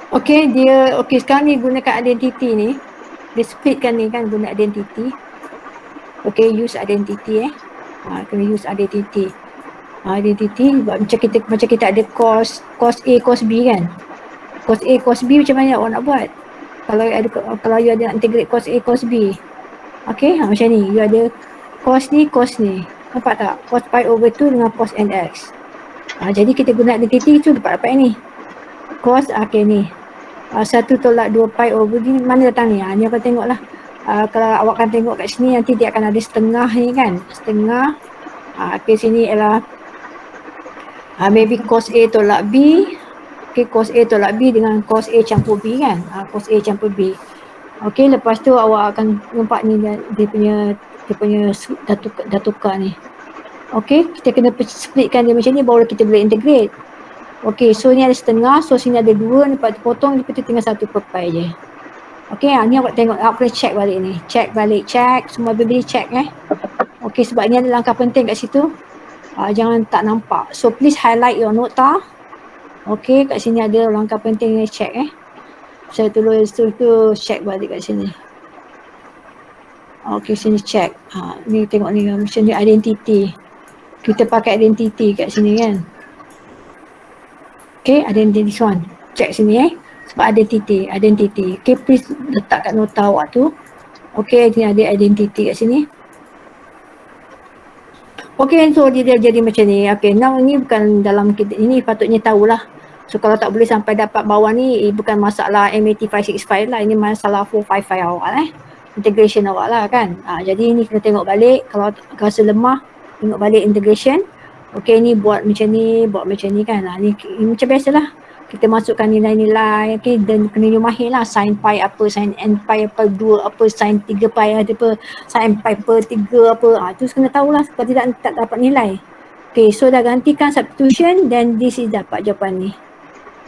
Speaker 1: Okey, sekarang ni gunakan identity ni. Dia splitkan ni kan guna identity. Okey, use identity kena use identity. Identity macam kita ada cos A cos B kan. Cos A cos B macam mana awak nak buat? Kalau you ada nak integrate cos A cos B. Okey, macam ni. You ada cos ni. Nampak tak? Cos pi over 2 dengan cos nx. Jadi kita guna identity tu dapat ni. Cos ni. 1 tolak 2 pi over ni mana datang ni? Ni apa tengoklah. Kalau awak akan tengok kat sini nanti dia akan ada setengah ni kan. Setengah. Okey, sini ialah maybe cos A tolak B. Okey, cos A tolak B dengan cos A campur B kan. Cos A campur B. Okey, lepas tu awak akan nampak ni dia punya dah tukar ni. Okey, kita kena splitkan dia macam ni baru kita boleh integrate. Okey, so ni ada setengah, so sini ada 2, lepas tu potong, lepas tu tinggal 1 per pi je. Okey, ni awak tengok, awak kena check balik ni. Check balik, semua benda check Okey, sebab ni ada langkah penting kat situ. Jangan tak nampak. So please highlight your nota. Okey, kat sini ada langkah penting ni check Saya tulis tu check balik kat sini. Okey, sini check. Ni tengok ni macam ni identity. Kita pakai identity kat sini kan. Okey, identity this one. Check sini sebab identity. Okey, please letak kat nota awak tu. Okey, ni ada identity kat sini. Okey, so dia jadi macam ni. Okey, now ni bukan dalam kita, ini patutnya tahulah. So kalau tak boleh sampai dapat bawah ni bukan masalah MAT565 lah, ini masalah 455 awak integration awak lah kan. Jadi ni kena tengok balik, kalau rasa lemah tengok balik integration. Okey, ni buat macam ni kan. Ni macam biasalah. Kita masukkan nilai-nilai, okey, dan kena mahir lah sin pi apa, sin n pi apa, 2 apa, sin 3 pi apa, sin pi per 3 apa. Tu kena tahulah kalau tidak tak dapat nilai. Okey, so dah gantikan substitution dan this is dapat jawapan ni.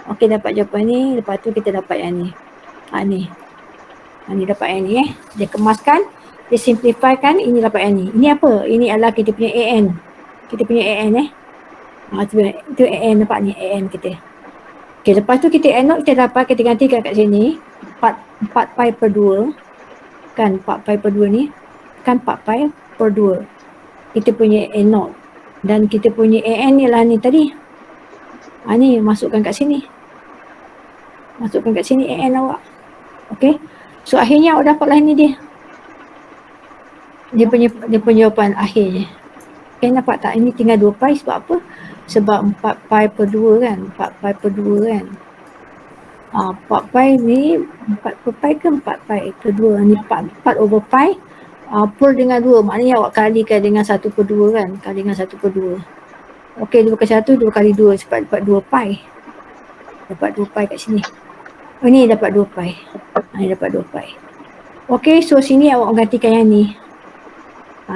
Speaker 1: Okey, dapat jawapan ni, lepas tu kita dapat yang ni. Ni dapat yang ni Dia kemaskan, dia simplifykan, ini dapat yang ni. Ini apa? Ini adalah kita punya AN. Kita punya AN itu AN, nampak ni AN kita. Okey, lepas tu kita AN kita dapat, kita gantikan kat sini 4 pi per 2 kan, 4 pi per 2 ni kan 4 pi per 2 kita punya AN dan kita punya AN ni lah ni tadi. Ni masukkan kat sini. AN awak. Okey. So akhirnya awak dapatlah ni dia. Dia punya jawapan akhirnya. Okey, nampak tak? Ini tinggal 2 pi sebab apa? Sebab 4 pi per 2 kan. 4 pi per 2 kan. 4 pi ni 4 per pi ke 4 pi per 2. Ni 4 over pi per dengan 2. Maknanya awak kalikan dengan 1 per 2 kan. Kali dengan 1 per 2. Okey, 2 kali 1, 2 kali 2 sebab dapat 2 pi. Dapat 2 pi kat sini. Ni dapat 2 pi. Ni dapat 2 pi. Okey, so sini awak gantikan yang ni.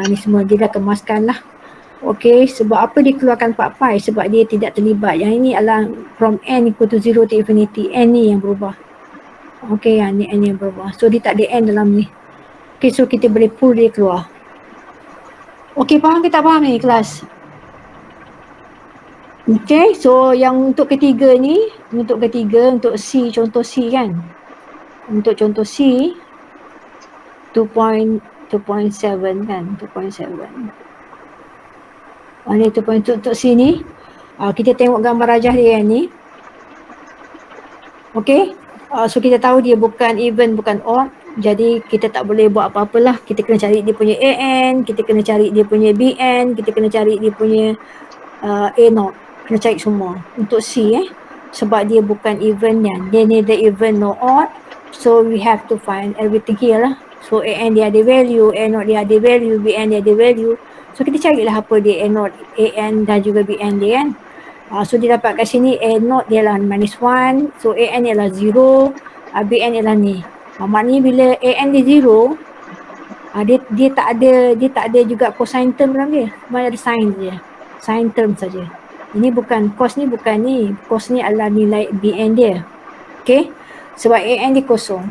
Speaker 1: Ni semua dia dah kemaskan lah. Okey, sebab apa dia keluarkan 4 pi? Sebab dia tidak terlibat. Yang ini adalah from n equal to 0 to infinity. N ni yang berubah. Okey, yang ni n yang berubah. So dia tak ada n dalam ni. Okey, so kita boleh pull dia keluar. Okey, faham ke tak faham ni kelas? Okey, so yang untuk ketiga ni, untuk C, contoh C kan. Untuk contoh C 2.7 kan, 2.7. Ni untuk C ni, kita tengok gambar rajah dia yang ni. Okey, so kita tahu dia bukan even, bukan odd. Jadi kita tak boleh buat apa-apalah. Kita kena cari dia punya AN, kita kena cari dia punya BN, kita kena cari dia punya A0. Kena cari semua untuk C sebab dia bukan even kan. Dia neither even nor odd. So we have to find everything here lah. So AN dia ada value, A0 dia ada value, BN dia ada value. So kita carilah apa dia A0, AN dan juga BN dia kan. So dia dapat kat sini A0 dia lah -1. So AN ialah 0, BN ialah ni. Maknanya bila AN dia 0, Dia tak ada juga cosine term dalam dia. Cuma ada sin je. Sin term saja. Ini bukan cos ni, bukan ni. Cos ni adalah nilai Bn dia. Okey. Sebab An dia kosong.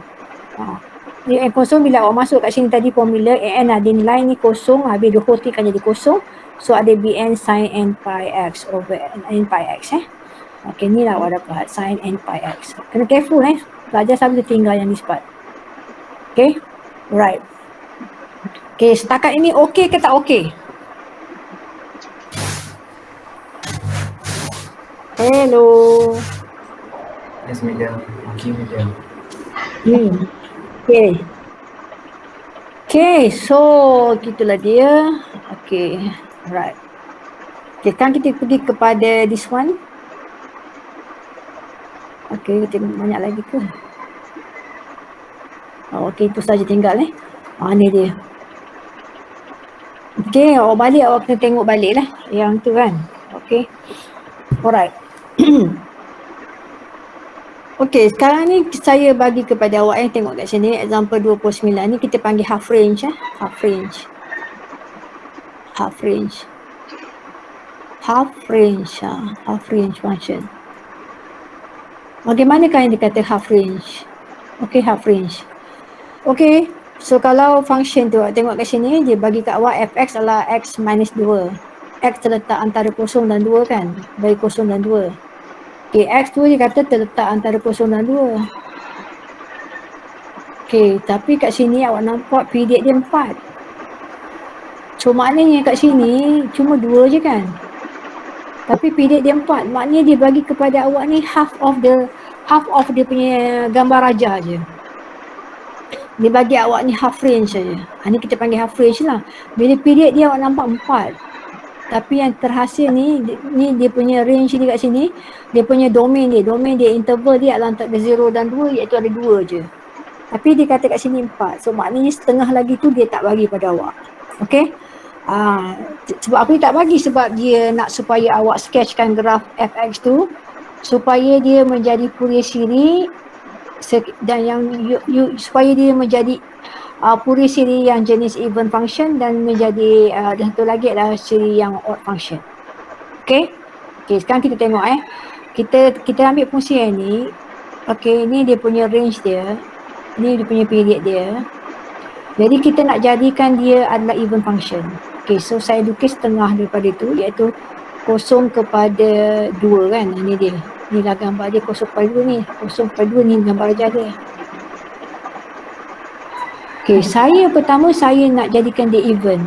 Speaker 1: An kosong bila awak masuk kat sini tadi formula An ada nilai ni kosong, habis the whole thing akan jadi kosong. So ada Bn sin n pi x over n pi x Okey, ni lah awak dapat sin n pi x. Kena careful Pelajar selalu tertinggal yang ni part. Okey. Right. Okey, setakat ini okey ke tak okey? Hello.
Speaker 3: Yes, medium. Okay, medium.
Speaker 1: Okay. Okay, so gitulah dia. Okay, right. Okay, sekarang kita pergi kepada this one. Okay, kita banyak lagi ke? Okay, itu saja tinggal ni dia. Okay, awak balik, awak kena tengok balik lah yang tu kan. Okay. Alright. Okay, sekarang ni saya bagi kepada awak tengok kat sini example 29 ni kita panggil half range half range. Half range. Half range, half range function. Bagaimanakah yang dikata half range? Okay, half range. Okay, so kalau function tu tengok kat sini dia bagi kat awak fx adalah x minus 2. X terletak antara 0 dan 2 kan? Bagi 0 dan 2. Okay, X tu dia kata terletak antara 0 dan 2. Okay, tapi kat sini awak nampak period dia 4. So maknanya kat sini cuma 2 je kan? Tapi period dia 4. Maknanya dia bagi kepada awak ni half of dia punya gambar rajah je. Dia bagi awak ni half range saja. Ni kita panggil half range lah. Bila period dia awak nampak 4. Tapi yang terhasil ni dia punya range ni kat sini, dia punya domain dia interval dia adalah antara 0 dan 2 iaitu ada 2 je. Tapi dia kata kat sini 4. So maknanya setengah lagi tu dia tak bagi pada awak. Okay. Sebab aku tak bagi sebab dia nak supaya awak sketchkan graf fx tu supaya dia menjadi Fourier series dan yang supaya dia menjadi Fourier series yang jenis even function dan menjadi dan satu lagi adalah series yang odd function. Okay. Okay, sekarang kita tengok kita ambil fungsi yang ni. Okay, ni dia punya range dia. Ni dia punya period dia. Jadi kita nak jadikan dia adalah even function. Okay, so saya lukis setengah daripada itu iaitu 0 kepada 2 kan. Ini dia. Inilah gambar dia 0 kepada 2 ni. 0 kepada 2 ni gambar ajar dia. Okay, pertama saya nak jadikan dia even.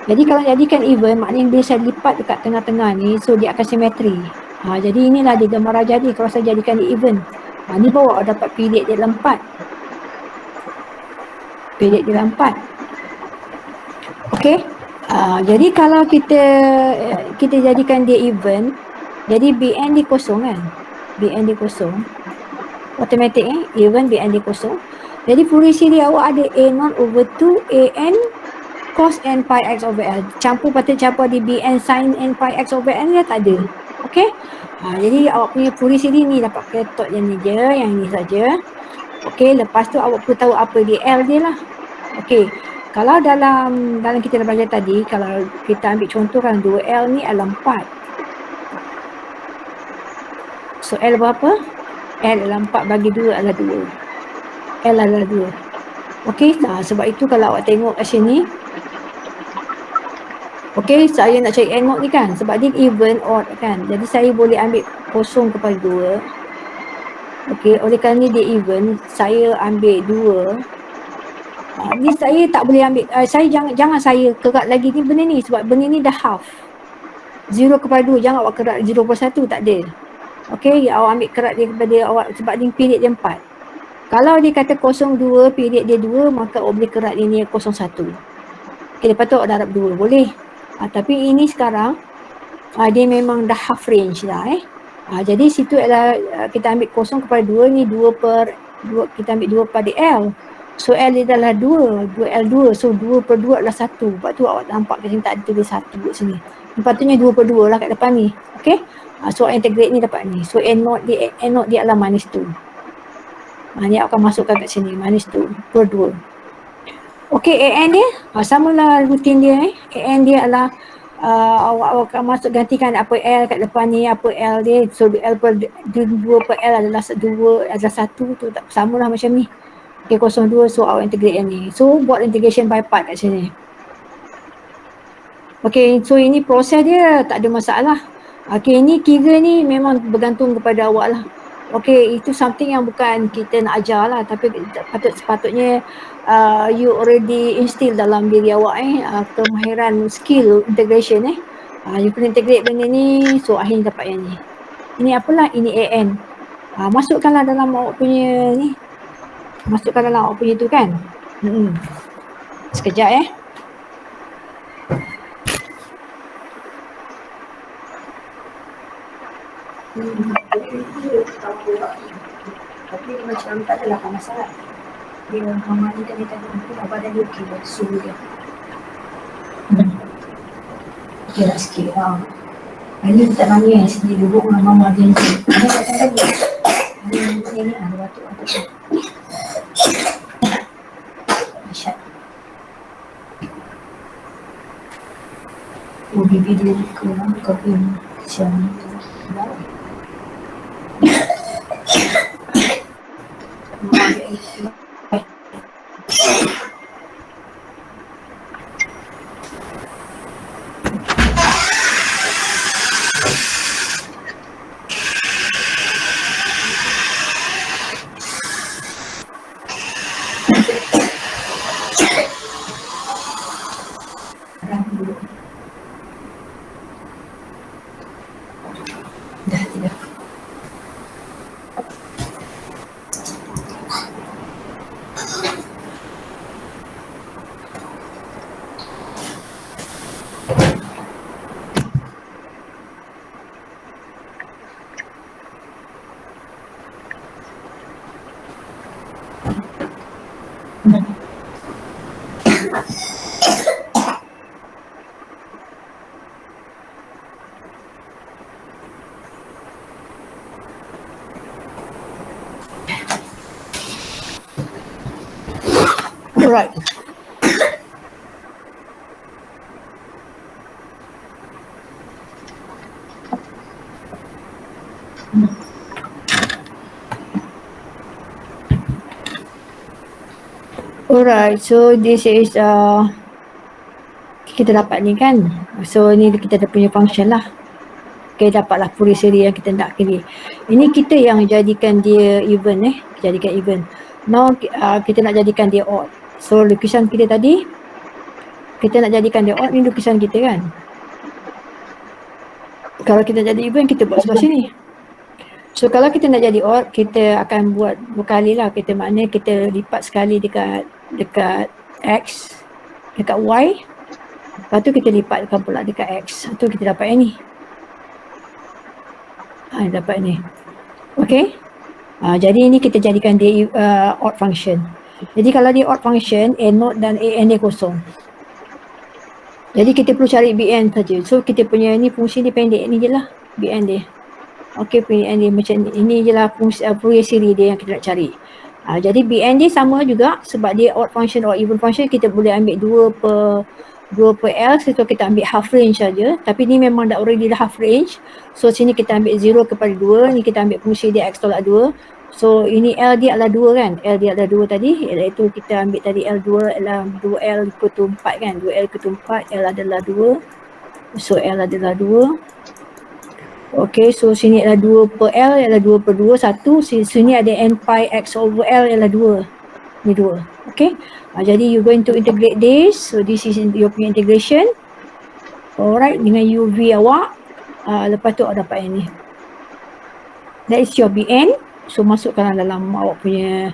Speaker 1: Jadi kalau jadikan even, maknanya bila saya lipat dekat tengah-tengah ni, so dia akan simetri. Jadi inilah dia gambar rajah dia kalau saya jadikan dia even. Ni bawa dapat period dia dalam 4. Period dia dalam 4. Okay. Jadi kalau kita jadikan dia even, jadi Bn dia kosong kan. Bn dia kosong. Automatic even Bn dia kosong. Jadi Fourier series awak ada A0 over 2 An cos n pi x over L. Campur di Bn sin n pi x over L dia tak ada. Okay. Jadi awak punya Fourier series ni dapat ketot yang ni je, yang ni saja. Okay, lepas tu awak perlu tahu apa dia L dia lah. Okay. Kalau dalam kita dah belajar tadi, kalau kita ambil contoh kan 2L ni adalah 4. So L berapa? L adalah 4 bagi 2 adalah 2. L adalah 2. Okey, sebab itu kalau awak tengok kat sini. Okey, saya nak cari N0 ni kan. Sebab dia even odd kan. Jadi saya boleh ambil 0 kepada 2. Okey, oleh kerana dia even, saya ambil 2. Ni saya tak boleh ambil, saya jangan saya kerat lagi ni benda ni. Sebab benda ni dah half. 0 kepada 2, jangan awak kerat 0/1, tak ada. Okey, awak ambil kerat dia kepada awak sebab dia period dia 4. Kalau dia kata 02, period dia 2, maka awak boleh kerat ini 01. Okay, lepas tu awak darab 2, boleh. Tapi ini sekarang, dia memang dah half range dah jadi situ adalah kita ambil 0 kepada 2, ni 2 kita ambil 2 pada L. So L dia adalah 2, 2L2, so 2/2 adalah 1. Lepas tu awak nampak kat sini tak ada tulis 1 kat sini. Patutnya 2/2 lah kat depan ni. Okay. So integrate ni dapat ni. So N0 dia adalah -2. Ni akan masukkan kat sini, -2/2. Okey, AN dia samalah rutin dia AN dia adalah awak akan masuk gantikan apa L kat depan ni, apa L dia. So L per 2 per L adalah 2 adalah 1 tu, tak samalah macam ni. Okey, 02, so awak integrate yang ni. So buat integration by part kat sini. Okey, so ini proses dia tak ada masalah. Okey, ini kira ni memang bergantung kepada awak lah. Okey, itu something yang bukan kita nak ajar lah, tapi sepatutnya you already instill dalam diri awak kemahiran skill integration you kena integrate benda ni, so akhirnya dapat yang ni. Ini apalah, ini AN. Masukkanlah dalam awak punya ni. Masukkan dalam awak punya tu kan. Sekejap tapi dia macam tak adalah masalah. Dia mama ni tadi badan dia okey lah, suhu dia. Okey lah sikit lah. Ini tak nangis sendiri duduk dengan mama dia ni. Ada kat sana dia. Ada ni ada batuk-batuk. Asyad. Oh, bibi dia buka lah, kopi ni. Siang ni. Dah tidak. Right. Alright, so this is kita dapat ni kan. So ni kita dah punya function lah. Okay, dapatlah Fourier series yang kita nak pilih. Ini kita yang jadikan dia even jadikan even. Now kita nak jadikan dia odd. So lukisan kita tadi kita nak jadikan dia odd, ni lukisan kita kan. Kalau kita jadi even, kita buat sebelah sini. So kalau kita nak jadi odd, kita akan buat berkali lah. Kita maknanya kita lipat sekali dekat X, dekat Y. Lepas tu kita lipatkan pula dekat X. Tu kita dapat yang ni. Dapat ni. Okay. Jadi ini kita jadikan dia odd function. Jadi kalau dia odd function, A0 dan AN dia kosong. Jadi kita perlu cari BN saja. So kita punya ni fungsi dia pendek ni je lah. BN dia. Okay, BN dia macam ni. Ini je lah fungsi Fourier series dia yang kita nak cari. Jadi BN dia sama juga sebab dia odd function or even function, kita boleh ambil 2 per L, so kita ambil half range saja. Tapi ni memang dah already dah half range. So sini kita ambil 0 kepada 2, ni kita ambil fungsi dia X tolak 2. So ini L dia adalah 2 kan, L dia adalah 2 tadi, iaitu kita ambil tadi L2 adalah 2L equal to 4 kan, 2L equal to 4, L adalah 2. So L adalah 2. Okay, so sini adalah 2 per L adalah 2 per 2, 1. Sini ada N pi X over L adalah 2. Ni 2. Okay. Jadi you going to integrate this. So this is your punya integration. Alright, dengan UV awak. Lepas tu awak dapat yang ni. That is your BN. So masukkan dalam awak punya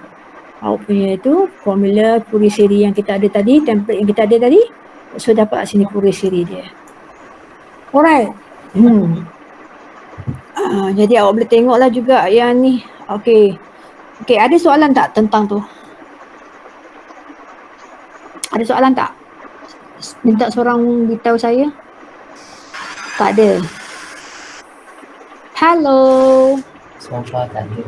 Speaker 1: tu formula Fourier series yang kita ada tadi, template yang kita ada tadi. So dapat sini Fourier series dia. Alright. Jadi awak boleh tengoklah juga yang ni. Okay. Okay, ada soalan tak tentang tu? Ada soalan tak? Minta seorang beritahu saya. Tak ada. Hello.
Speaker 3: So far tak ada.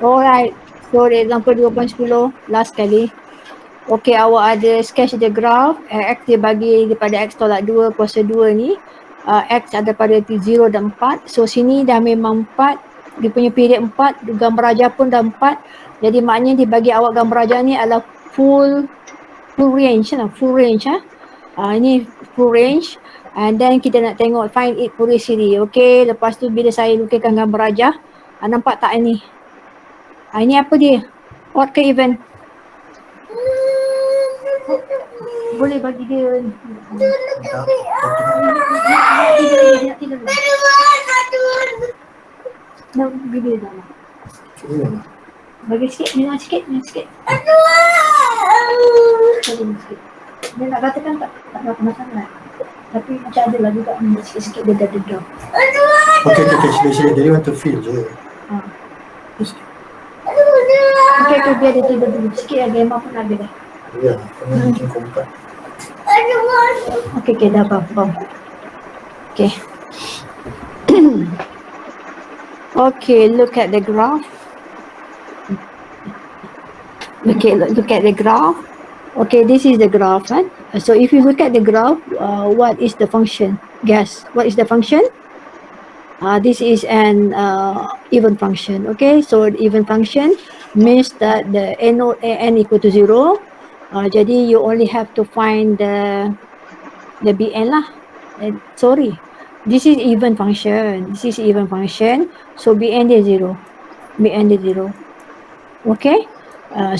Speaker 1: Alright. So example 2.10 last kali. Okey, awak ada sketch the graph, X dia bagi daripada X tolak 2 kuasa 2 ni, X ada pada 0 dan 4. So sini dah memang 4, dia punya period 4, gambar raja pun dah 4. Jadi maknanya dia bagi awak gambar raja ni adalah full range lah, full range ini full range. And then kita nak tengok find it Fourier series. Okey, lepas tu bila saya lukiskan gambar raja, nampak tak ini? Ini apa dia? Odd ke even? Boleh bagi dia ni. Nak bagi dia dah lah. Bagi sikit, minum sikit. Bagi sikit. Dia nak katakan tak ada masalah. Tapi macam ada lah juga sikit-sikit dia dah dedam.
Speaker 5: Okay, sila. Jadi want to feel je.
Speaker 1: Okay, biar dia tidur dulu. Sikit lagi, memang pun ada dah.
Speaker 5: Ya, kena macam kompak.
Speaker 1: Okay, dah faham. Okay. Okay, look at the graph. Okay, look at the graph. Okay, this is the graph, right? So if you look at the graph, what is the function? Guess, what is the function? This is an even function. Okay, so the even function means that the n naught an equal to 0. Jadi you only have to find the bn lah. Sorry, this is even function. So bn dia 0. Okay.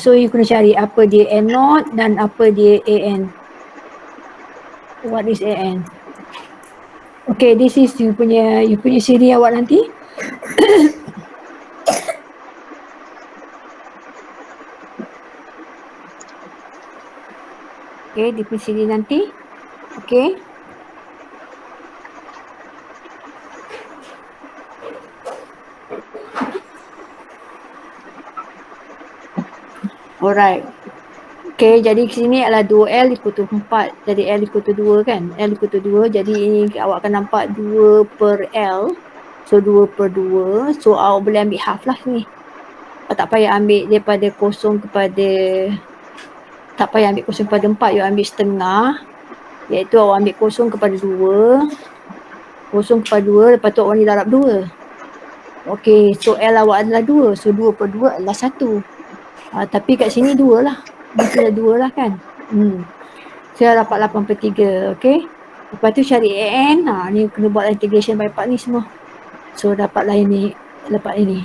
Speaker 1: So you kena cari apa dia n naught dan apa dia an. What is an? Okay, this is you punya siri awak nanti. Okay, di sini nanti. Okay. Alright. Okay, jadi sini adalah 2L equal to 4. Jadi L equal to 2 kan? L equal to 2. Jadi ini awak akan nampak 2 per L. So 2 per 2. So awak boleh ambil half lah ni. Tak payah ambil daripada kosong kepada, tak payah ambil kosong kepada 4, you ambil setengah, iaitu awak ambil kosong kepada 2, lepas tu awak ni darab 2. Okay, so L awak adalah 2, so 2 per 2 adalah 1. Tapi kat sini 2 lah, mesti dah 2 lah kan. Saya dapat 8 per 3, okay. Lepas tu cari AN, ni kena buat integration by part ni semua. So dapatlah ini, dapat ini.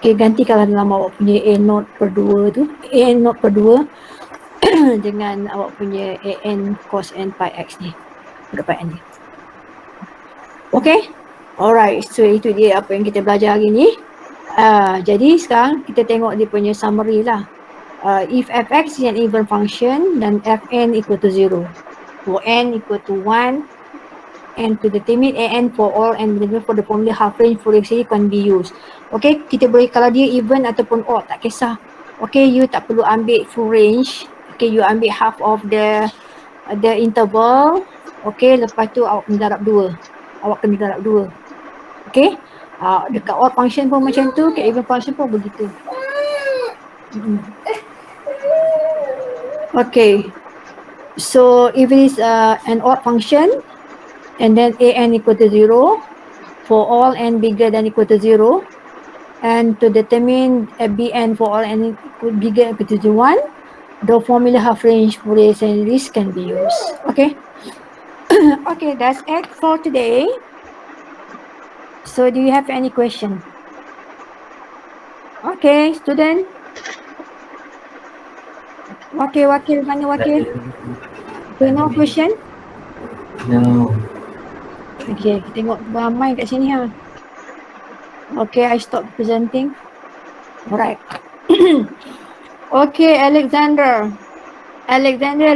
Speaker 1: Okay, gantikanlah dalam awak punya A0 per 2 tu, AN0 per 2 dengan awak punya AN cos n pi x ni. Dapat ni. Okay, alright, so itu dia apa yang kita belajar hari ni. Jadi sekarang kita tengok dia punya summary lah. If fx is an even function, then fn equal to 0. For n equal to 1, and to determine an for all and for the formula half range Fourier series can be used. Okay, kita boleh, kalau dia even ataupun odd tak kisah. Okay, you tak perlu ambil full range. Okay, you ambil half of the interval. Okay, lepas tu awak kena darab 2. Okay, dekat odd function pun macam tu, dekat even function pun begitu. Okay, so if it is an odd function, and then an equal to 0 for all n bigger than equal to 0, and to determine bn for all n bigger equal to 1, the formula half range Fourier series can be used. Okay. Okay, that's it for today. So do you have any question? Okay, student. Wakil, mana wakil? Okay, no question?
Speaker 3: No.
Speaker 1: Okay, kita tengok ramai kat sini ha. Okay, I stop presenting. Alright. Okay, Alexander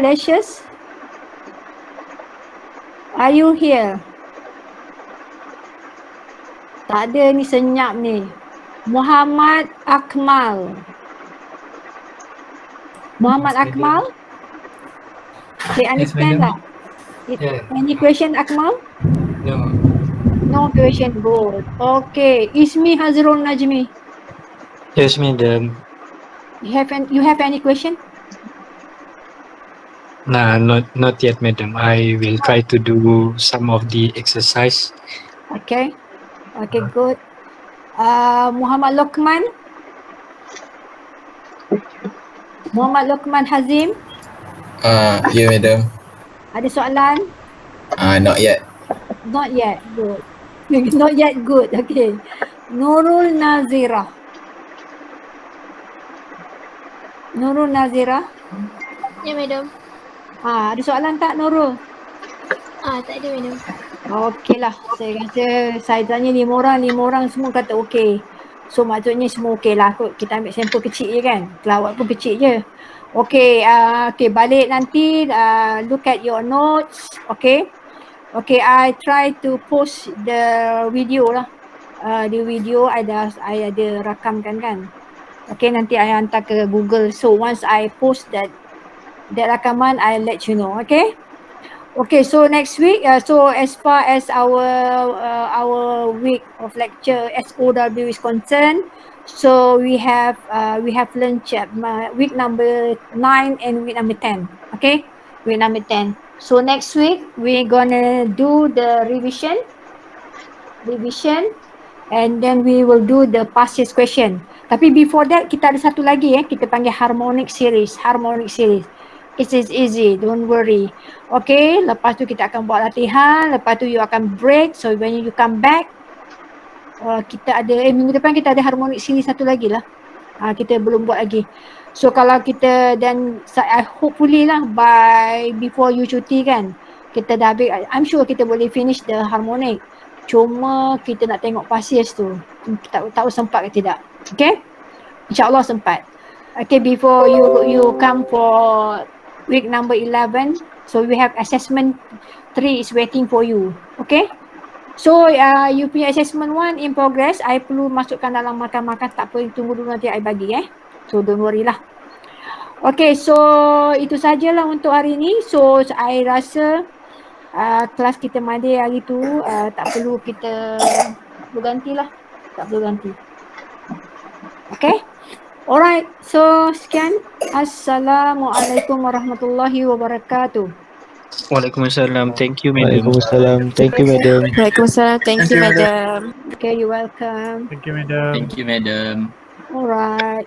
Speaker 1: Lecious. Are you here? Tak ada ni, senyap ni. Muhammad Akmal. Okay, understand tak?
Speaker 3: Yeah.
Speaker 1: Any question, Akmal?
Speaker 3: No.
Speaker 1: No question, good. Okay, Ismi Hazrul Najmi.
Speaker 2: Yes, madam.
Speaker 1: You have any question?
Speaker 2: Nah, not yet, madam. I will try to do some of the exercise.
Speaker 1: Okay. Okay, good. Muhammad Lokman. Muhammad Lokman Hazim.
Speaker 6: Yeah, madam.
Speaker 1: Ada soalan?
Speaker 6: Not yet.
Speaker 1: Not yet. Good. Not yet good. Okay. Nurul Nazira. Nurul Nazira.
Speaker 7: Ya, madam.
Speaker 1: Ada soalan tak Nurul?
Speaker 7: Tak ada, madam.
Speaker 1: Okey lah. Saya rasa saya tanya 5 orang semua kata okey. So maksudnya semua okey lah kot. Kita ambil sampel kecil je kan. Kelawat pun kecil je. Okey, okay, balik nanti look at your notes. Okay. Okay, I try to post the video lah. The video I ada rakamkan kan. Okay, nanti I hantar ke Google. So once I post that rakaman, I'll let you know. Okay. Okay, so next week, so as far as our week of lecture SOW is concerned, so we have lunch at week number 9 and week number 10. Okay, week number 10. So next week we're gonna do the revision, and then we will do the past year's question. Tapi before that kita ada satu lagi kita panggil harmonic series. It is easy, don't worry. Okay, lepas tu kita akan buat latihan, lepas tu you akan break. So when you come back, kita ada, minggu depan kita ada harmonic series satu lagi lah. Kita belum buat lagi. So kalau kita, dan hopefully lah before you cuti kan, kita dah habis, I'm sure kita boleh finish the harmonic. Cuma kita nak tengok past years tu, tahu sempat ke tidak. Okay, InsyaAllah sempat. Okay, before you come for week number 11, so we have assessment 3 is waiting for you. Okay, so you punya assessment 1 in progress. I perlu masukkan dalam makan-makan, tak apa, tunggu dulu nanti I bagi so don't worry lah. Okay, so itu sajalah untuk hari ni. So I rasa kelas kita Monday hari tu tak perlu ganti lah. Okay. Alright, so sekian. Assalamualaikum warahmatullahi wabarakatuh.
Speaker 2: Waalaikumsalam. Thank you, madam.
Speaker 8: Waalaikumsalam. Thank you, madam.
Speaker 7: Waalaikumsalam. Thank you, madam.
Speaker 1: Okay, you're welcome.
Speaker 4: Thank you, madam.
Speaker 3: Thank you, madam.
Speaker 1: Alright.